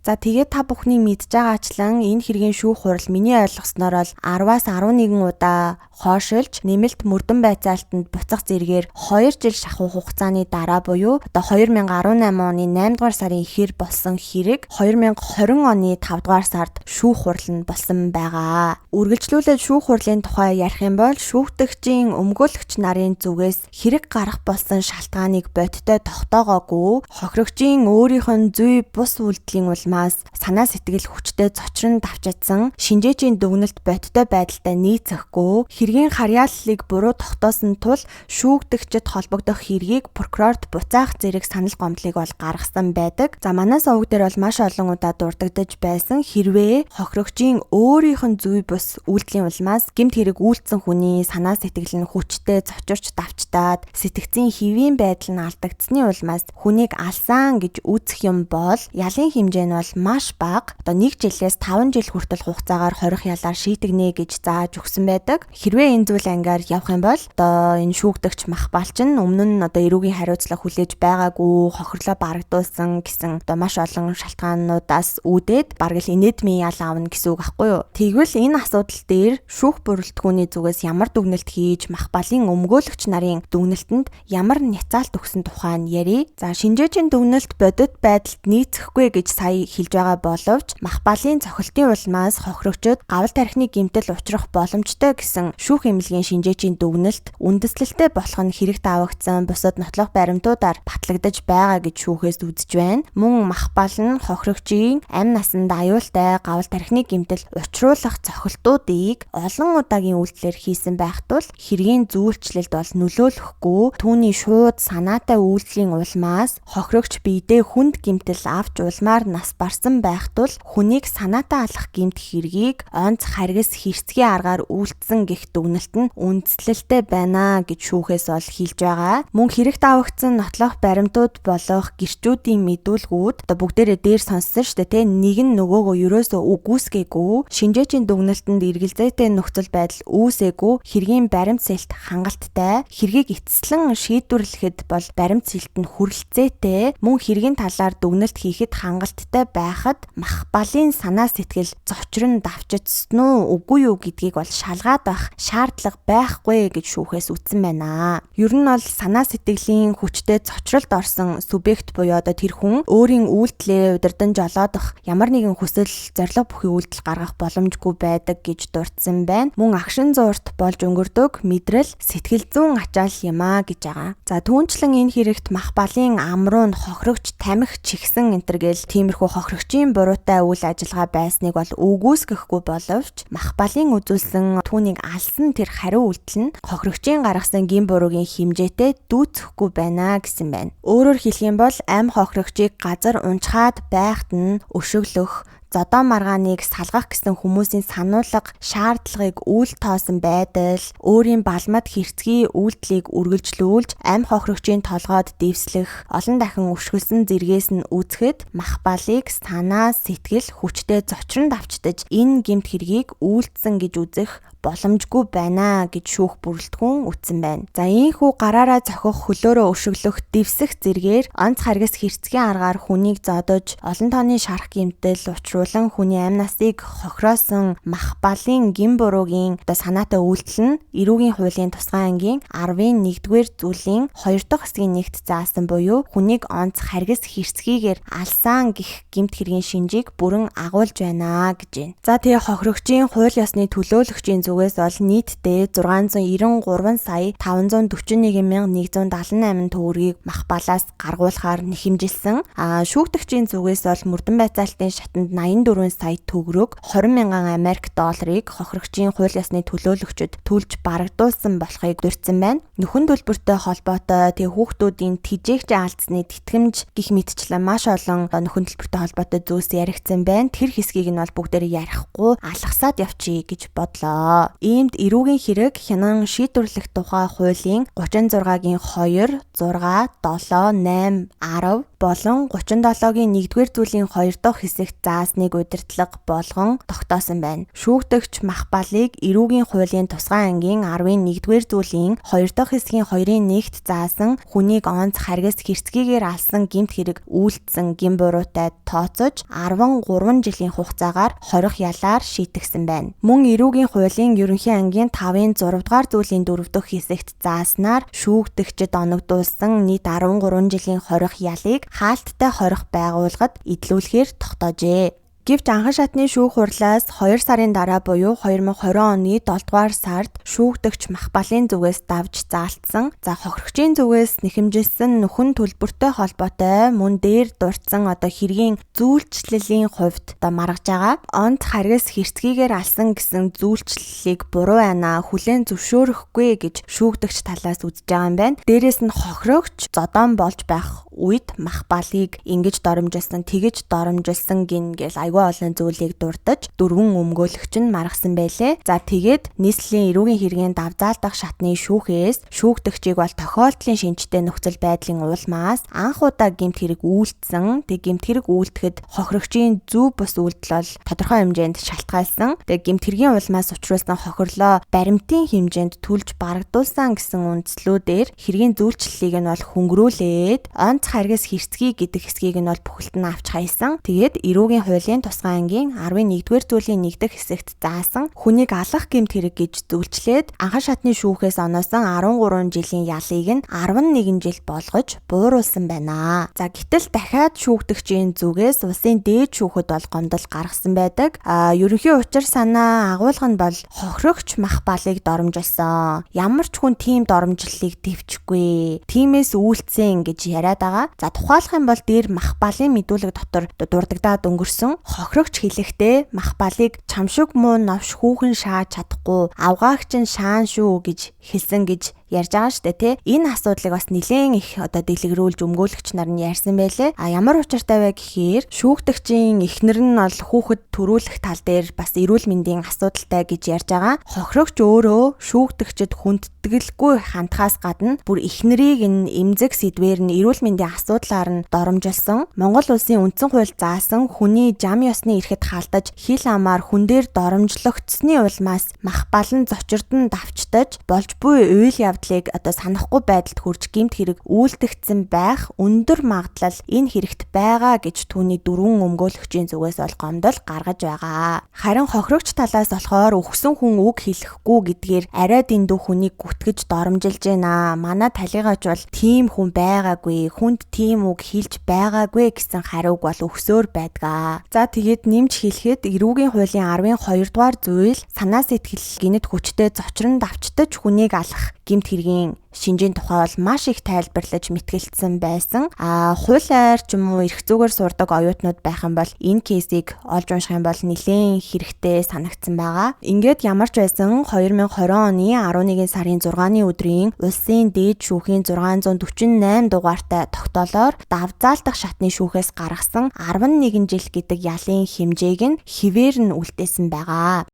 За тэгээд та бүхний мэдж байгаачлан энэ хэргийн шүүх хурал миний ойлгосноор л 10-аас 11 удаа хойшилж нэмэлт мөрдөн байцаалтанд буцах зэргээр 2 жил шахуу хугацааны дараа буюу одоо 2018 оны 8 дугаар сарын ихэр болсон хэрэг 2020 оны 5 дугаар сард шүүх хурал нь болсон байгаа. Үргэлжлүүлээд шүүх хурлын тухай ярих юм бол шүүгдэгчийн өмгөөлөгч нарын зүгээс хэрэг гарах болсон шалтгааныг бодиттой тогтоогоогүй, хохирогчийн өөрийнх нь зүй бус үйлдэлийн улмаас санаа сэтгэл хүчтэй цочрон давчидсан шинжээчийн дүгнэлт бодиттой байдалтай нийцэхгүй, хэргийн харьяаллыг буруу тогтоосон тул шүүгдэгчд холбогдох хэргийг прокурорт буцаах зэрэг санал гомдлыг бол гаргасан байдаг. За манай совг дээр бол маш олон удаа дурддагдж байсан хэрвээ хохирогчийн өөрийнх нь зүй бус үйлдэлийн улмаас гэмт хэрэг үйлдсэн хүний санаа сэтгэл нь хүчтэй цочорч давчтаад сэтгцийн хэвийн байдал нь алдагдсны улмаас хүнийг алсан гэж үзэх юм бол ялын хэмжээ нь бол маш бага. Одоо 1 жилээс 5 жил хүртэл хугацаагаар хорих ялаар шийдэгнэ гэж зааж өгсөн байдаг. Хэрвээ энэ зүйл ангаар явах юм бол одоо энэ шүүгдэгч Махбалчин өмнө нь одоо эрүүгийн хариуцлага хүлээж байгаагүй, хохирлоо барагдуулсан гэсэн одоо маш олон шалтгаануудаас үүдээд бараг л инэдмийн ял аавна гэсэн үг аахгүй юу. Тэгвэл энэ асуудал дээр шүүх бүрэлдэхүүний зүгээс ямар дүгнэлт хийж Махбалын өмгөөлөгч нарын дүгнэлтэнд ямар няцаалт өгсөн тухай нь ярий. За шинжээчийн дүгнэлт бодит байдалд нийцэхгүй гэж сая хэлж байгаа боловч Махбалын цохилтын улмаас хохирогчдод гавал тархины гэмтэл учрах боломжтой гэсэн шүүх эмнэлгийн шинжээчийн дүгнэлт үндэслэлтэй болох нь хэрэг давагдсан бусад нотлох баримтуудаар батлагдаж байгаа гэж шүүхээс үзэж байна. Мөн Махбал нь хохирогчийн амь насанд аюултай гавал тархины гэмтэл учруулах цохилтуудыг олон удаагийн үйлдэлээр хийсэн байх тул хэргийн зүүлчлэлд бол нөлөөлөхгүй, түүний шууд санаатай үйлдэлийн улмаас хохирогч биедээ хүнд гэмтэл авч улмаар нас барсан байх тул хүнийг санаатай алах гэмт хэргийг онц харгас хэрцгий аргаар үйлдсэн гэх дүгнэлт нь үндэслэлтэй байна гэж шүүхээс бол хэлж байгаа. Мөн хэрэг давагдсан нотлох баримтууд болох гэрчүүдийн мэдүүлгүүд одоо бүгдээрээ дээр сонссон шүү дээ, нэг нь нөгөөгөө ерөөсөө үгүйсгээгүй, шинжээчийн дүгнэлтэнд эргэлзээтэй нөхцөл байдал үүсээгүй, хэргийн баримт сэлт хангалттай, хэргийг эцэслэн шийдвэрлэхэд бол баримт сэлт нь хүрэлцээтэй, мөн хэргийн талаар дүгнэлт хийхэд хангалттай байхад Махбалын санаа сэтгэл зочрон давчидсан уу үгүй юу гэдгийг бол шалгаад байх шаардлага байхгүй гэж шүүхээс үтсэн байна. Ер нь бол санаа сэтгэлийн хүчтэй цочролд орсон субъект буюу одоо тэр хүн өөрийн үйлдэлээ удирдан жолоодох ямар нэгэн хүсэл зорилго бүхий үйлдэл гаргах боломжгүй байдаг гэж дурдсан байна. Мөн агшин зуурт болж өнгөрдөг мэдрэл сэтгэл зүйн ачаал юм а гэж байгаа. За түүнчлэн энэ хэрэгт Махбалын амруу нь хохирогч тамхи чигсэн энтергээл тиймэрхүү хохирогчийн буруутай үйл ажиллагаа байсныг бол үгүйсгэхгүй боловч Махбалын үзүүлсэн түүнийг алсан тэр хариу үйлдэл нь хохирогчийн гаргасан гин буруугийн хэмжээтэй дүүцэхгүй байна гэсэн байна. Өөрөөр хэлэх юм бол амь хохирогчийг газар унчхаад байхад нь өшөглөх, зодоо маргааныг салгах гэсэн хүмүүсийн сануулга шаардлагыг үл тоосон байдал, өөрийн балмад хэрцгий үйлдэлийг үргэлжлүүлж амь хохирогчийн толгойд дэвслэх, олон дахин өшгөлсөн зэргээс нь үзэхэд Махбалыг санаа, сэтгэл хүчтэй зочрон давчдаж энэ гэмт хэргийг үйлдсэн гэж үзэх боломжгүй байна гэж шүүх бүрэлдэхүүн үтсэн байна. За ийхүү гараараа зохих, хөлөөрөө өшөглөх, дэвсэх зэргээр онц харгас хэрцгий аргаар хүнийг зодож олон тооны шарх гэмтэл учруулж зориулан хүний амь насыг хохироосон мах балын гин буруугийн санаатай үйлдэл нь эрүүгийн хуулийн тусгай ангийн 11-р зүйлийн 2 дахь хэсгийн нэгт заасан буюу хүнийг онц харгас хэрцгийгээр алсан гэх гэмт хэргийн шинжийг бүрэн агуулж байна гэж байна. За тэгээ хохирогчийн хууль ёсны төлөөлөгчийн зүгээс бол нийтдээ 693 сая 541,178 төгрөгийг мах балаас гаргуулахаар нэхэмжилсэн. Шүүгдэгчийн зүгээс бол мөрдөн байцаалтын шатанд 84 сая төгрөг 20 мянган Америк долларыг хохирогчийн хууль ёсны төлөөлөгчөд төлж барагдуулсан болохыг дурдсан байна. Нөхөн төлбөртэй холбоотой хүүхдүүдийн тэжээгч алдсны тэтгэмж гих мэтчлэн маш олон нөхөн төлбөртэй холбоотой зүйлс яригдсан байна. Тэр хэсгийг нь бол бүгдээрээ ярихгүй алгасаад явчих гэж бодлоо. Иймд эрүүгийн хэрэг хянан шийдвэрлэх тухай хуулийн 36-гийн 2, 6, 7, 8, 10 болон 37-гийн 1-р зүйлийн 2 дахь хэсэгт заасныг удирдлага болгон тогтоосон байна. Шүүгдэгч мах балыг эрүүгийн хуулийн тусгай ангийн 11-р зүйлийн 2 дахь хэсгийн 2-ын 1-т заасан хүнийг онц харгас хэрцгийгээр алсан гэмт хэрэг үйлдсэн гин буруутай тооцож 13 жилийн хугацаагаар хорих ялаар шийтгсэн байна. Мөн эрүүгийн хуулийн ерөнхий ангийн 5-ын 6 дугаар зүйлийн 4 дахь хэсэгт зааснаар шүүгдэгчд оногдуулсан нийт 13 жилийн хорих ялыг хаалттай хорих байгууллагад эдлүүлэхээр тогтоожээ. Гэвч анхан шатны шүүх хурлаас 2 сарын дараа буюу 2020 оны 7 дугаар сард шүүгдэгч мах балын зүгээс давж заалтсан. За хохирогчийн зүгээс нэхэмжилсэн нөхөн төлбөртэй холбоотой мөн дээр дурдсан хэргийн зүйлчлэлийн хувьд маргаж байгаа. Онц харгас хэрцгийгээр алсан гэсэн зүйлчлэлийг буруу байна. Хүлээн зөвшөөрөхгүй гэж шүүгдэгч талаас үзэж байгаа юм байна. Дээрээс нь хохирогч зодон болж байх үед мах балыг ингэж доромжилсан, тэгэж доромжилсан гэл айгүй олон зүйлийг дурдж дөрвөн өмгөөлөгч нь маргасан байлээ. За тэгээд нийслэлийн эрүүгийн хэргийн давзаалдах шатны шүүхээс шүүгдэгчийг бол тохиолдлын шинжтэй нөхцөл байдлын улмаас анх удаа гэмт хэрэг үйлдсэн. Тэг гэмт хэрэг үйлдэхэд хохирогчийн зөв бус үйлдэл бол тодорхой хэмжээнд шалтгаалсан. Тэг гэмт хэргийн улмаас учруулсан хохирлоо баримтын хэмжээнд төлж барагдуулсан гэсэн үндслүүдээр хэргийн зүйлчлэлийг нь бол хөнгөрүүлээд онц харгас хэрцгий гэдэг хэсгийг нь бол бүхэлд нь авч хаясан. Тэгээд эрүүгийн хуулийн тусгай ангийн 11-р зүйлийн 1 дахь хэсэгт заасан хүнийг алах гэмт хэрэг гэж зөвлөлээд анхан шатны шүүхээс оноосон 13 жилийн ялыг нь 11 жил болгож бууруулсан байна. За гэтэл дахиад шүүгдэгчийн зүгээс улсын дээд шүүхэд бол гомдол гаргасан байдаг. Ерөнхий учир санаа агуулга нь бол хохирогч мах балыг доромжилсан. Ямар ч хүн тийм доромжллыг дэвчихгүй. Тиймээс үйлцсэн гэж яриад байгаа. За тухайлах юм бол дээр мах балын мэдүүлэг дотор дурддагдаад өнгөрсөн хохирогч хэлэхдээ мах балыг чамшиг муу новш хүүхэн шааж чадахгүй авгаагч нь шаан шүү гэж хэлсэн гэж ярьж байгаа шүү дээ тий. Энэ асуудлыг бас нэлээд их дэлгэрүүлж өмгөөлөгч нар нь ярьсан байлээ. Ямар учиртай вэ гэхээр шүүгдэгчийн эхнэр нь бол хүүхэд төрүүлэх тал дээр бас эрүүл мэндийн асуудалтай гэж ярьж байгаа. Хохирогч өөрөө шүүгдэгчд хүндэтгэлгүй хандхаас гадна бүр эхнэрийг нь эмзэг сэдвээр нь эрүүл мэндийн асуудлаар нь доромжилсон. Монгол улсын үндсэн хууль заасан хүний зам ёсны эрхэд халдаж хил амаар хүн дээр доромжлогдсны улмаас мах балан зочирдон давчтаж болж буй үйл явдлыг санахгүй байдалд хүрч гэмт хэрэг үйлдэгдсэн байх өндөр магадлал энэ хэрэгт байгаа гэж түүний дөрвөн өмгөөлөгчийн зүгээс бол гомдол гаргаж байгаа. Харин хохирогч талаас болохоор өгсөн хүн үг хэлэхгүй гэдгээр арай дэндүү хүнийг гүтгэж доромжилж байна. Манай талигаач бол тийм хүн байгаагүй, хүнд тийм үг хэлж байгаагүй гэсэн хариуг бол өгсөөр байдгаа. За тэгээд нэмж хэлэхэд эрүүгийн хуулийн 12 дугаар зүйл санаа сэтгэл гинэт хүчтэй зочрон давчтаж хүнийг алах гэмт хэргийн шинжийн тухай бол маш их тайлбарлаж мэтгэлцсэн байсан. Хуулиар ч юм уу эрх зүгээр сурдаг оюутнууд байх юм бол энэ кейсийг олж унших юм бол нэлээд хэрэгтэй санагдсан байгаа. Ингээд ямар ч байсан 2020 оны 11 сарын 6-ны өдрийн улсын дээд шүүхийн 648 дугаартай тогтоолоор давзаалдах шатны шүүхээс гаргасан 11 жил гэдэг ялын хэмжээг нь хэвээр нь үлдээсэн байгаа.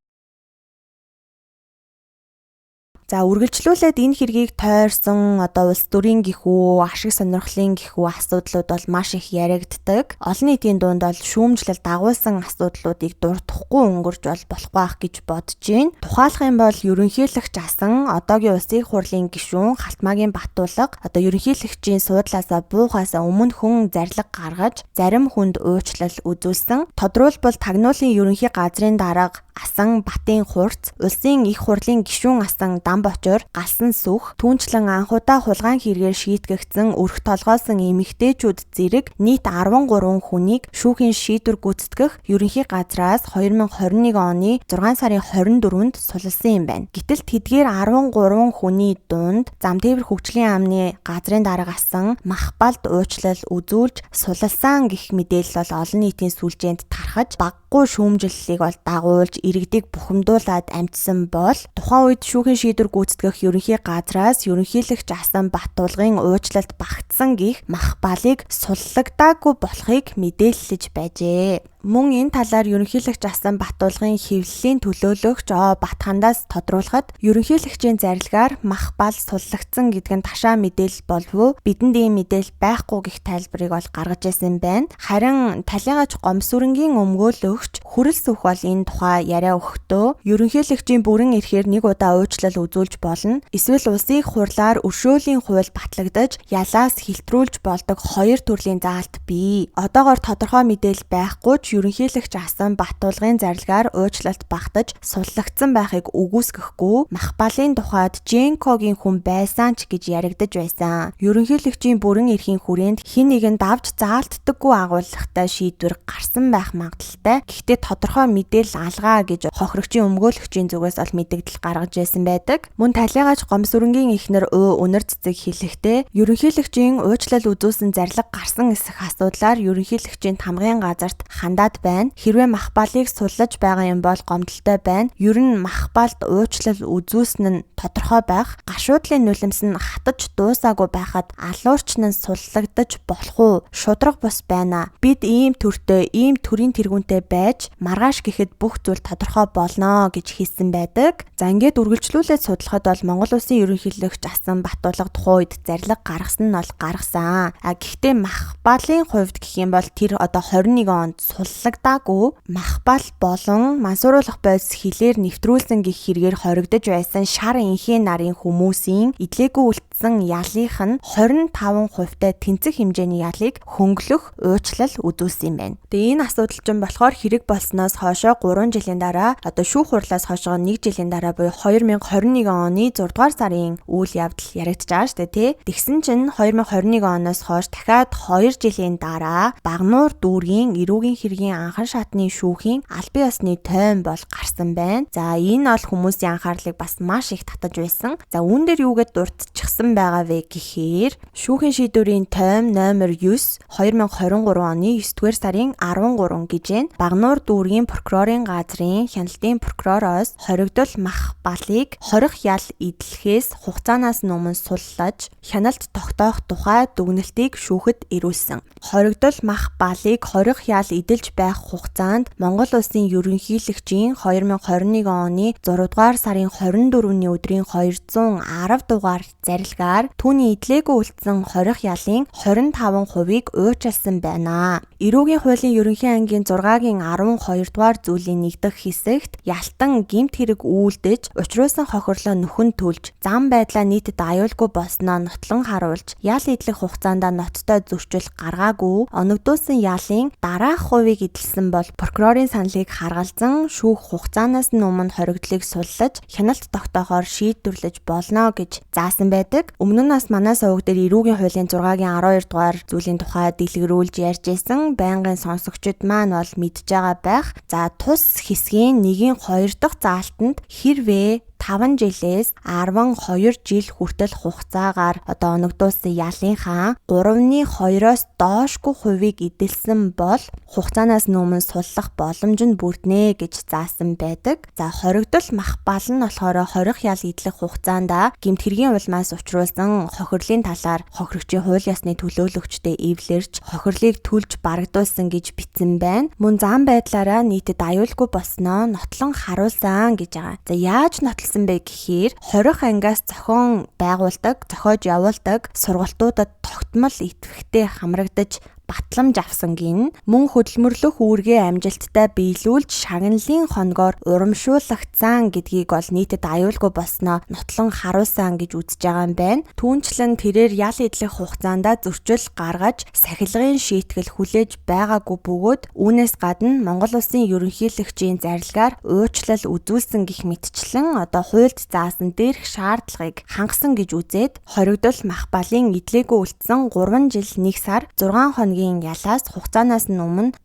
За үргэлжлүүлээд энэ хэргийг тойрсон улс төрийн гихүү, ашиг сонирхлын гихүү асуудлууд бол маш их яригддаг. Олон нийтийн дунд бол шүүмжлэл дагуулсан асуудлуудыг дуртахгүй өнгөрч болохгүй байх гэж бодож байна. Тухайлах юм бол ерөнхийлөгч асан одоогийн улсын их хурлын гишүүн Халтмаагийн Батулга ерөнхийлөгчийн суудлаасаа буухаасаа өмнө хүн зарлиг гаргаж зарим хүнд уучлал үзүүлсэн. Тодруулбал тагнуулын ерөнхий газрын дарга асан Батын хурц, улсын их хурлын гишүүн асан Дамбочор галсан сүх, түүнчлэн анхудаа хулгайн хэрэгээр шийтгэгдсэн өрх толгойсон эмэгтэйчүүд зэрэг нийт 13 хүнийг шүүхийн шийдвэр гүйцэтгэх ерөнхий газраас 2021 оны 6 сарын 24-нд сулласан юм байна. Гэтэл тэдгээр 13 хүний дунд Замтээвэр хөгжлийн яамны газрын дарга асан Махбалд уучлал үзүүлж сулласан гэх мэдээлэл бол олон нийтийн сүлжээнд тархаж баггүй шүүмжлэлийг бол дагуулж иргэдийг бухимдуулаад амжсан бол тухайн үед шүүхийн шийдвэр гүйцэтгэх ерөнхий газраас ерөнхийлөгч асан Батулгын уучлалт багтсан гих Махбалыг суллагдаагүй болохыг мэдээлж байжээ. Мөн энэ талаар ерөнхийлөгч асан Батулгын хэвлэлийн төлөөлөгч Батхандаас тодруулахад ерөнхийлөгчийн зарилгаар Махбал суллагдсан гэдэг нь ташаа мэдээлэл болов бидэнд ийм мэдээлэл байхгүй гэх тайлбарыг бол гаргаж ирсэн байна. Харин Талигач Гомсүрэнгийн өмгөөлөгч Хүрэл Сүх бол энэ тухай яриа өгөхдөө ерөнхийлөгчийн бүрэн эрхээр нэг удаа уучлал үзүүлж болно. Эсвэл улсын их хурлаар өршөөлийн хууль батлагдаж ялаас хилтрүүлж болдог хоёр төрлийн заалт бий. Одоогоор тодорхой мэдээлэл байхгүй ч ерөнхийлөгч асан Батулгын зарилгаар уучлалт багтаж суллагдсан байхыг үгүйсгэхгүй Махбалын тухайд Женкогийн хүн байсан ч гэж яригдаж байсан. Ерөнхийлөгчийн бүрэн эрхийн хүрээнд хэн нэгэн давж заалтдаггүй агуулгатай шийдвэр гарсан байх магадaltaй. Гэхдээ тодорхой мэдээлэл алгаа гэж хохирогчийн өмгөөлөгчийн зүгээс ол мэдээлэл гаргаж байсан байдаг. Мөн Талигач Гомсүрэнгийн эхнэр Өнөр цэцэг хэлэхдээ ерөнхийлөгчийн уучлал үзүүлсэн зарлиг гарсан эсэх асуудлаар ерөнхийлөгчийн тамгын газарт хандаад байна. Хэрвээ Махбалыг суллаж байгаа юм бол гомдолтой байна. Ер нь Махбалд уучлал үзүүлсэн нь тодорхой байх. Гашуудлын нулимс нь хатаж дуусаагүй байхад алуурч нь суллагдаж болох уу? Шудраг бус байна. Бид ийм төртэй, ийм төрийн тэргүүнтэй байж маргааш гэхэд бүх зүйл тодорхой болно гэж хэлсэн байдаг. За ингээд үргэлжлүүлээд судлахад бол Монгол улсын ерөнхийлөгч асан Батулга тухайн үед зарлиг гаргасан нь бол гаргасан. Гэхдээ Махбалын хувьд гэх юм бол тэр 21 онд суллагдаагүй. Махбал болон мансууруулах бойц хилээр нэвтрүүлсэн гэх хэрэгээр хоригдож байсан шар инхээ нарын хүмүүсийн идлээгүй үлдсэн ялынх нь 25% тэнцэх хэмжээний ялыг хөнгөлөх уучлал үзүүлсэн юм байна. Тэгээ энэ асуудал чинь болохоор хэрэг болсноос хойшоо 3 жилийн дараа шүүх хурлаас хойшоо 1 жилийн дараа буюу 2021 оны 6 дугаар сарын үйл явдал яригдж байгаа шүү дээ тий. Тэгсэн чинь 2021 оноос хойш дахиад 2 жилийн дараа Багнуур дүүргийн эрүүгийн хэргийн анхан шатны шүүхийн албан ёсны тойм бол гарсан байна. За энэ бол хүмүүсийн анхаарлыг бас маш их татаж байсан. За үүн дээр юугээд дурдчихсан байгаа вэ гэхээр шүүхийн шийдвэрийн тойм номер 9 2023 оны 9 дугаар сарын 13 гэжэн Багнуур дүүргийн прокурорын газрын хяналтын прокуророос хоригдол Махбалыг хорих ял идэлхээс хугацаанаас өмнө суллаж хяналт тогтоох тухай дүгнэлтийг шүүхэд ирүүлсэн. Хоригдол Махбалыг хорих ял идэлж байх хугацаанд Монгол улсын ерөнхийлөгчийн 2021 оны 6 дугаар сарын 24-ний өдрийн 210 дугаар зарилгаар түүний идлээгүй үлдсэн хорих ялын 25%-ийг уучлсан байна. Эрүүгийн хуулийн ерөнхий ангийн 6-гийн 12 дугаар зүйлийн 1 дахь хэсэгт ялтан гэмт хэрэг үйлдэж учруулсан хохирлоо нөхөн төлж зам байдлаа нийтэд аюулгүй болсноо нотлон харуулж ял идэх хугацаанд ноцтой зөрчил гаргаагүй оногдуулсан ялын дараах хувийг эдэлсэн бол прокурорын саналыг харгалзан шүүх хугацаанаас нь өмнө хоригдлыг суллаж хяналт тогтоохоор шийдвэрлэж болно гэж заасан байдаг. Өмнө нь бас манай суваг дээр эрүүгийн хуулийн 6-гийн 12 дугаар зүйлийн тухай дэлгэрүүлж ярьж байсан байнгын сонсогчид маань бол мэдж байгаа байх. За тус хэсгийн 1-ийн 2 дахь заалтанд хэрвээ 5 жилээс 12 жил хүртэл хугацаагаар оногдуулсан ялынхаа 3/2-оос доошгүй хувийг эдэлсэн бол хугацаанаас өмнө суллах боломж нь бүрднэ гэж заасан байдаг. За хоригдол Махбал нь болохоор хорих ял идэх хугацаанд гэмт хэргийн улмаас учруулсан хохирлын талаар хохирогчийн хууль ёсны төлөөлөгчдөө эвлэрч хохирлыг төлж барагдуулсан гэж бичсэн байна. Мөн зам байдлаараа нийтэд аюулгүй болсноо нотлон харуулсан гэж байгаа. За яаж нотлсон хэлсэн бэ гэхээр 20 ангиас зохион байгуулдаг, зохиож явуулдаг сургалтуудад тогтмол идэвхтэй хамрагдаж батламж авсан гин мөн хөдөлмөрлөх үүргээ амжилттай биелүүлж шагналын хоногоор урамшуулгацсан гэдгийг бол нийтэд аюулгүй болсноо нотлон харуулсан гэж үзэж байгаа юм байна. Түүнчлэн тэрээр ял идэх хугацаанд зөрчил гаргаж сахилгын шийтгэл хүлээж байгаагүй бөгөөд үүнээс гадна Монгол улсын ерөнхийлөгчийн зарилгаар уучлал үзүүлсэн гэх мэтчлэн хуульд заасан дээрх шаардлагыг хангасан гэж үзээд хоригдол Махбалын идэлээгүй үлдсэн 3 жил 1 сар 6 хоногийн ялаас хугацаанаас нь өмнө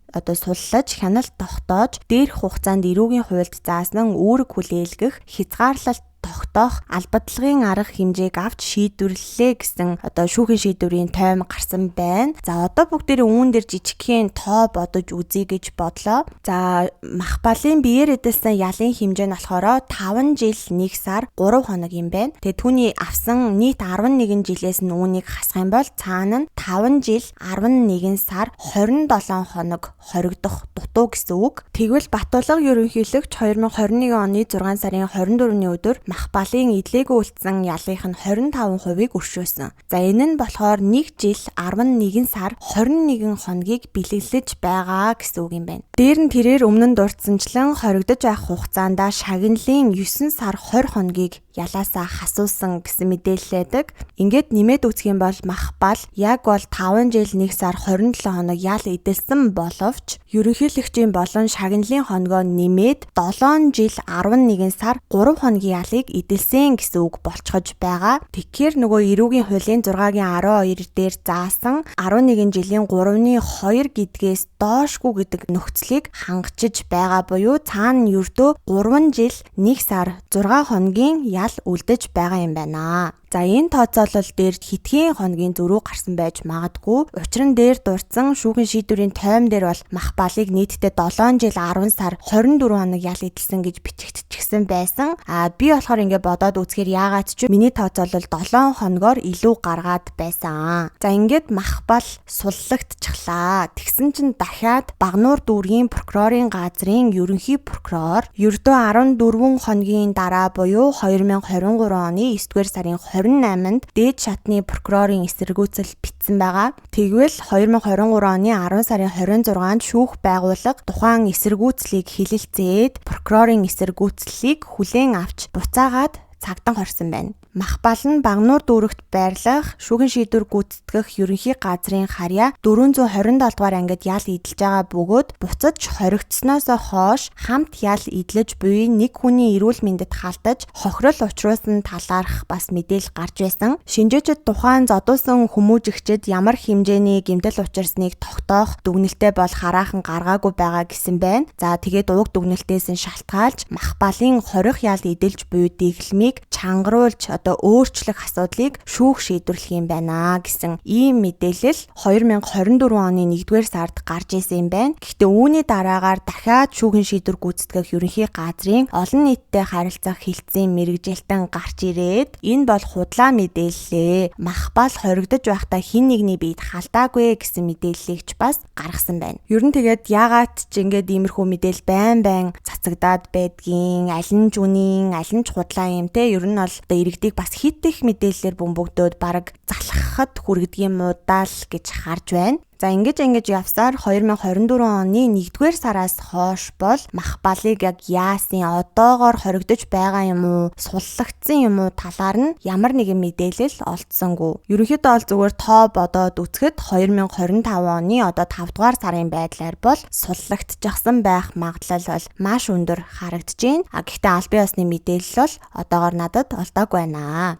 суллаж хяналт тогтоож дээрх хугацаанд эрүүгийн хуульд заасан үүрэг хүлээлгэх хязгаарлалт тогтоох албадлагын арга хэмжээг авч шийдвэрлэлээ гэсэн шүүхийн шийдвэрийн тойм гарсан байна. За бүгдээрээ үүн дээр жижигхэн тоо бодож үзье гэж бодлоо. За Махбалын биеэр эдэлсэн ялын хэмжээ нь болохоор 5 жил 1 сар 3 хоног юм байна. Тэгээ түүний авсан нийт 11 жилээс нь үүнийг хасах юм бол цаана нь 5 жил 11 сар 27 хоног хоригдох дутуу гэсэн үг. Тэгвэл Батулга ерөнхийлөгч 2021 оны 6 сарын 24-ний өдөр Махбалын идэлээгүй үлдсэн ялынх нь 25%-ийг өршөөсөн. За энэ нь болохоор 1 жил 11 сар 21 хоногийг бэлэглэж байгаа гэсэн үг юм байна. Дээр нь тэрээр өмнө нь дурдсанчлан хоригдож байх хугацаанд шагналын 9 сар 20 хоногийг ялаасаа хасуулсан гэсэн мэдээлэлэдэг. Ингээд нэмээд үзэх юм бол Махбал яг бол 5 жил 1 сар 27 хоног ял идэлсэн боловч ерөнхийлөгчийн болон шагналын хоногоо нэмээд 7 жил 11 сар 3 хоногийн ялыг идэлсэн гэсэн үг болцохож байгаа. Тэгэхээр нөгөө эрүүгийн хуулийн 6-гийн 12 дээр заасан 11 жилийн 3-ны 2 гэдгээс доошгүй гэдэг нөхцөлийг хангачиж байгаа буюу цаана ердөө 3 жил 1 сар 6 хоногийн ял үлдэж байгаа юм байна. За энэ тооцоолол дээр хитгэн хоногийн зөрүү гарсан байж магадгүй. Учир нь дээр дурдсан шүүхийн шийдвэрийн тойм дээр бол Махбалыг нийтдээ 7 жил 10 сар 24 хоног ял идэлсэн гэж бичигдчихсэн байсан. Би болохоор ингээд бодоод үзэхээр яагаад ч миний тооцоолол 7 хоногоор илүү гаргаад байсан. За ингээд Махбал суллагдчихлаа. Тэгсэн чинь дахиад Багнуур дүүргийн прокурорын газрын ерөнхий прокурор ердөө 14 хоногийн дараа буюу 2023 оны 9-р сарын 28-нд дээд шатны прокурорын эсэргүүцэл бичсэн байгаа. Тэгвэл 2023 оны 10 сарын 26-нд шүүх байгууллага тухайн эсэргүүцлийг хилэлцээд прокурорын эсэргүүцлийг хүлээн авч буцаагаад цагтан хорсон байна. Махбал нь Багнуур дүүрэгт байрлах шүүхийн шийдвэр гүйцэтгэх ерөнхий газрын харьяа 427 дугаар ангид ял идэлж байгаа бөгөөд буцаж хоригдсноос хойш хамт ял идэлж буй нэг хүний эрүүл мэндэд халтаж хохирол учруулсан талаарх бас мэдээлэл гарч байсан. Шинжээчид тухайн зодуулсан хүмүүжигчид ямар хэмжээний гэмтэл учирсныг тогтоох дүгнэлтээ бол хараахан гаргаагүй байгаа гэсэн байна. За тэгээд уг дүгнэлтээс нь шалтгаалж Махбалын хорих ял идэлж буй дэглэмийг чангаруулж өөрчлөх асуудлыг шүүх шийдвэрлэх юм байна гэсэн ийм мэдээлэл 2024 оны 1-р сард гарч ирсэн юм байна. Гэхдээ үүний дараагаар дахиад шүүхийн шийдвэр гүйцэтгэх ерөнхий газрын олон нийттэй харилцах хэлтсийн мэргэжилтэн гарч ирээд энэ бол худлаа мэдээллээ. Махбал хоригдож байхдаа хин нэгний биед халдаагүй гэсэн мэдээллийг ч бас гаргасан байна. Ер нь тэгээд яагаад ч ингээд иймэрхүү мэдээл байн цацагдаад байдгийн аль нь жүнийн аль нь худлаа юм те. Ер нь бол иргэдийг бас хит их мэдээлэлээр бөмбөгдөөд бараг залхахад хүргэдэг юм уу даал гэж харж байна. За ингэж явсаар 2024 оны 1-р сараас хойш бол Махбалыг яг яасын одоогоор хоригдож байгаа юм уу суллагдсан юм уу талаар нь ямар нэгэн мэдээлэл олдсонгүй. Ерөнхийдөө бол зүгээр тоо бодоод үзэхэд 2025 оны 5 дугаар сарын байдлаар бол суллагдчихсан байх магадлал бол маш өндөр харагдаж байна. Гэхдээ аль бие усны мэдээлэл бол одоогоор надад олдоогүй байна.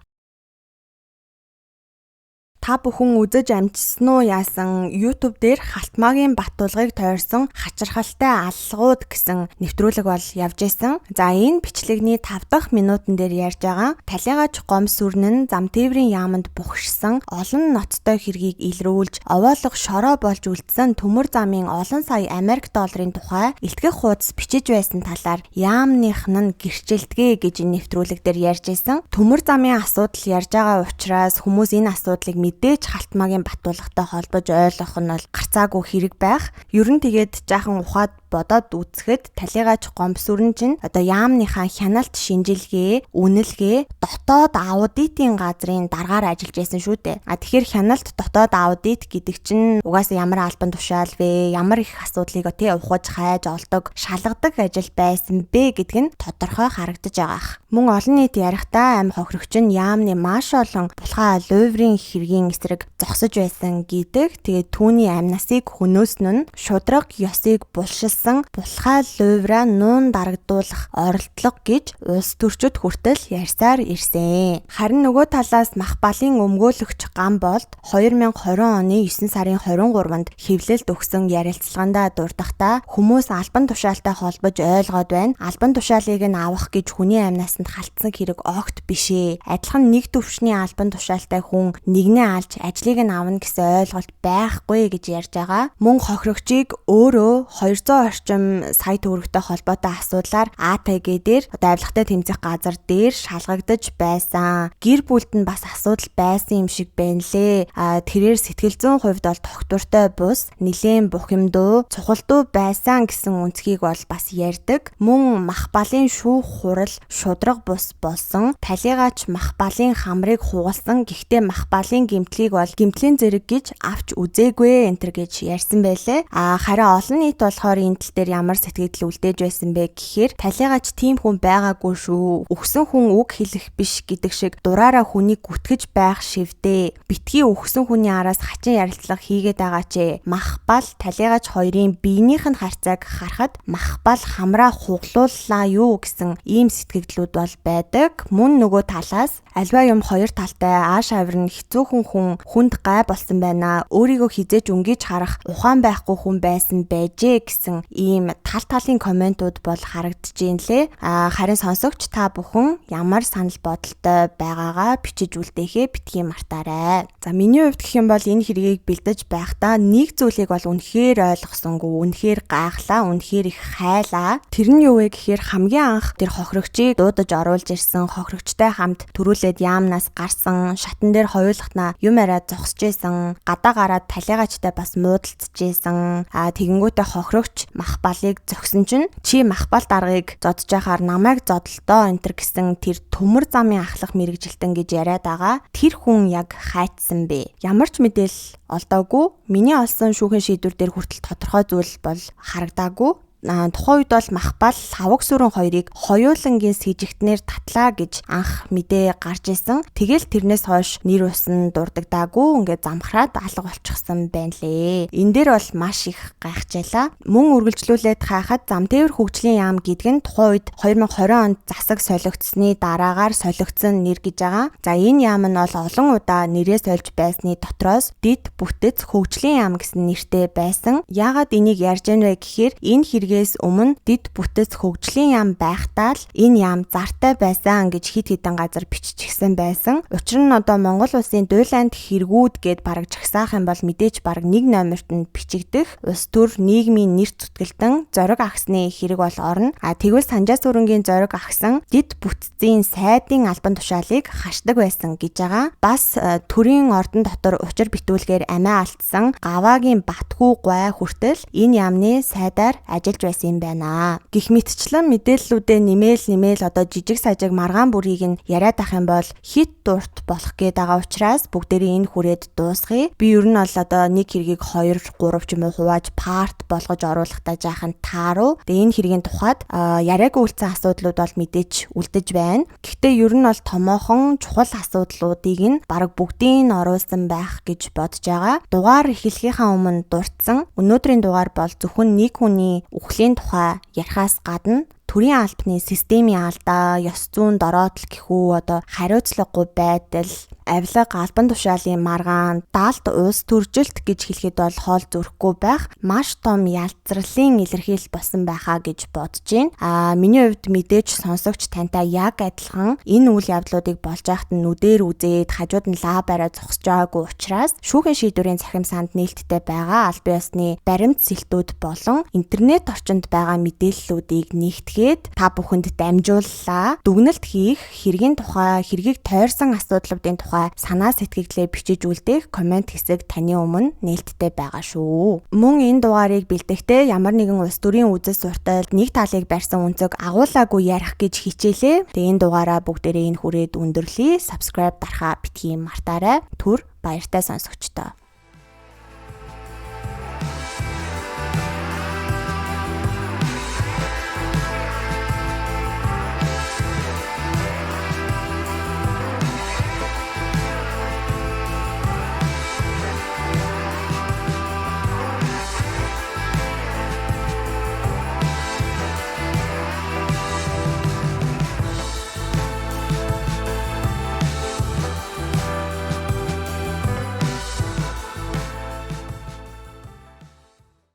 Та бүхэн үзэж амжсан уу яасан YouTube дээр Халтмаагийн Батулгыг тойрсон хачирхалтай аллагууд гэсэн нэвтрүүлэг бол явж исэн. За энэ бичлэгний 5 дахь минутан дээр ярьж байгаа Талигач гомс сүрнэн Замтээврийн яамд бухшсан олон ноцтой хэргийг илрүүлж овоолго шороо болж үлдсэн төмөр замын олон сая Америк долларын тухай илтгэх хуудас бичиж байсан талаар яамных нь гэрчилдэгэ гэж нэвтрүүлэг дээр ярьж исэн. Төмөр замын асуудал ярьж байгаа учраас хүмүүс энэ асуудлыг мэдээж халтмаагийн батуулгатай холбож ойлгох нь бол гарцаагүй хэрэг байх. Ер нь тэгээд жаахан ухаад бодоод үзэхэд талигаач гомбсүрэн чинь одоо яамныхаа хяналт шинжилгээ, үнэлгээ дотоод аудитын газрын дараагаар ажиллаж байсан шүү дээ. Тэгэхээр хяналт дотоод аудит гэдэг чинь угаасаа ямар албан тушаал вэ? Ямар их асуудлыг ухаж хайж олдог, шалгадаг ажил байсан бэ гэдг нь тодорхой харагдаж байгаа. Мөн олон нийт ярихдаа амь хохирогч нь яамны маш олон булхаа Луврын хэргийн эсрэг зогсож байсан гэдэг. Тэгээд түүний амь насыг хөнөөснө нь шудраг ёсыг булшилсан булхаа Лувраа нуун дарагдуулах оролдлого гэж улс төрчид хүртэл ярьсаар ирсэн. Харин нөгөө талаас Махбалын өмгөөлөгч Гамболд 2020 оны 9 сарын 23-нд хэвлэлд өгсөн ярилцлагандаа дурдахдаа хүмүүс албан тушаалтай холбож ойлгоод байна. Албан тушаалыг нь авах гэж хүний амнаас нь халтсан хэрэг огт бишээ. Адилхан нэг төвшний албан тушаалтай хүн нэгнээ алж ажлыг нь авна гэсэн ойлголт байхгүй гэж ярьж байгаа. Мөн хохирогчийг өөрөө 200 орчим сая төгрөгтэй холбоотой асуудлаар АТГ дээр одоо авилгатай тэмцэх газар дээр шалгагдаж байсан. Гэр бүлд нь бас асуудал байсан юм шиг байна лээ. Тэрээр сэтгэл зүйн хувьд бол тогтвортой бус нилээн бухимдуу цухалдуу байсан гэсэн үнцгийг бол бас ярьдаг. Мөн Махбалын шүүх хурал шудраг бус болсон. Талигаач Махбалын хамрыг хугалсан. Гэхдээ Махбалын гэмтлийг бол гэмтлийн зэрэг гэж авч үзээгүй энтер гэж ярьсан байлээ. Харин олон нийт болохоор энэ тал дээр ямар сэтгэл үлдээж байсан бэ гэхээр талигаач тийм хүн байгаагүй шүү. Өгсөн хүн үг хэлэх биш гэдэг шиг дураараа хүнийг гүтгэж байх шивдээ. Битгий өгсөн хүний араас хачин ярилцлага хийгээд байгаа ч Махбал талигаач хоёрын биенийх нь харьцааг харахад Махбал хамраа хуглууллаа юу гэсэн ийм сэтгэлдлүүд бол байдаг. Мөн нөгөө талаас альва юм хоёр талтай ааш авир нь хэцүүхэн хүнд гай болсон байна. Өөрийгөө хизээж өнгөж харах ухаан байхгүй хүн байсан байжээ гэсэн ийм талын комментууд бол харагдаж байна лээ. Харин сонсогч та бүхэн ямар санал бодолтой байгаагаа бичиж үлдээхээ битгий мартаарай. За миний хувьд гэх юм бол энэ хэргийг бэлдэж байхдаа нэг зүйлийг бол үнэхээр ойлгосонгүй, үнэхээр гайхлаа, үнэхээр их хайлаа. Тэр нь юу вэ гэхээр хамгийн анх тэр хохирогчийг дуудаж оруулж ирсэн хохирогчтой хамт төрүүлээд яамнаас гарсан, шатан дээр хоёулахнаа юм арай зогсож исэн, гадаа гараад талигаачтай бас муудалцж исэн. Тэгэнгүүтээ хохирогч Махбалыг зогсон чинь чи Махбал даргаыг зодж яхаар намайг зодлоо энтер гэсэн тэр төмөр замын ахлах мэрэгжилтэн гэж яриад байгаа. Тэр хүн яг хайцсан бэ? Ямар ч мэдээлэл олдоогүй. Миний олсон шүүхийн шийдвэр дээр хүртэл тодорхой зүйл бол харагдаагүй. Тухайн үед бол Махбал лавг сүрэн хоёрыг хоёулангийн сэжигтнэр татлаа гэж анх мэдээ гарч исэн. Тэгэл тэрнээс хойш нэр ус нь дурдагдаагүй ингээд замхраад алга болчихсон байна лээ. Энэ дээр бол маш их гайхажлаа. Мөн үргэлжлүүлээд хайхад Замтээвэр хөгжлийн яам гэдэг нь тухайн үед 2020 онд засаг солигдсны дараагаар солигдсон нэр гэж байгаа. За энэ яам нь бол олон удаа нэрээ сольж байсны дотроос Дэд бүтэц хөгжлийн яам гэсэн нэртэй байсан. Яагаад энийг ярьж байна вэ гэхээр энэ хэрэгээс өмнө Дэд бүтэц хөгжлийн яам байхдаа л энэ яам зартай байсан гэж хит хитэн газар биччихсэн байсан. Учир нь одоо Монгол улсын дуйланд хэрэгүүд гээд бараг жагсаах юм бол мэдээж бараг 1 номерт нь бичигдэх улс төр нийгмийн нэр зүтгэлтэн зориг агсны хэрэг бол орно. Тэгвэл Санжаа сүрэнгийн зориг агсан Дэд бүтцийн сайдын албан тушаалыг хашдаг байсан гэж байгаа. Бас төрийн ордон дотор учир битүүлгээр амиа алдсан Гаваагийн Батхүү гуай хүртэл энэ яамны сайдаар ажиллаж байсан юм байна. Гэх мэтчлэн мэдээллүүдэд нэмээл одоо жижиг сажиг маргаан бүрийг нь яриад ах юм бол хит дурт болох гээд байгаа учраас бүгдээрээ энэ хүрээд дуусгая. Би ер нь бол одоо нэг хэргийг 2, 3 ч юм уу хувааж парт болгож оруулахдаа жаахан тааруу. Тэгээ энэ хэргийн тухайд яриаг үйлцэн асуудлууд бол мэдээж үлдэж байна. Гэхдээ ер нь бол томоохон чухал асуудлуудыг нь бараг бүгдийг нь оруулсан байх гэж бодож байгаа. Дугаар эхлэхийнхаа өмнө дурдсан. Өнөөдрийн дугаар бол зөвхөн нэг хүний үхлийн тухай ярихаас гадна төрийн албаны системийн алдаа, ёс зүйн дороотл гэхүү одоо хариуцлагагүй байдал, авилга, албан тушаалын маргаан, даалт улс төржилт гэж хэлэхэд бол хоол зүрхгүй байх маш том ялцралын илэрхийлэл болсон байхаа гэж бодож байна. Миний хувьд мэдээж сонсогч тантай яг адилхан энэ үйл явдлуудыг болж байхад нь нүдээр үзээд хажууд нь лабараа зогсож байгаагүй учраас шүүхийн шийдвэрийн цахимсаанд нээлттэй байгаа аль бие усны баримт сэлтүүд болон интернет орчинд байгаа мэдээллүүдийг нэгтгэхэд Тэгээд та бүхэнд дамжууллаа. Дүгнэлт хийх, хэргийн тухай, хэргийг тойрсон асуудлуудын тухай санаа сэтгэлдээ бичиж үлдээх комент хэсэг таны өмнө нээлттэй байгаа шүү. Мөн энэ дугаарыг бэлтгэхдээ ямар нэгэн улс төрийн үзэл сурталд нэг талыг барьсан үнцэг агуулаагүй ярих гэж хичээлээ. Тэгээ энэ дугаараа бүгдээрээ энэ хүрээд өндөрлөе. Subscribe дарахаа битгий мартаарай. Түр баяртай сонсогчдоо.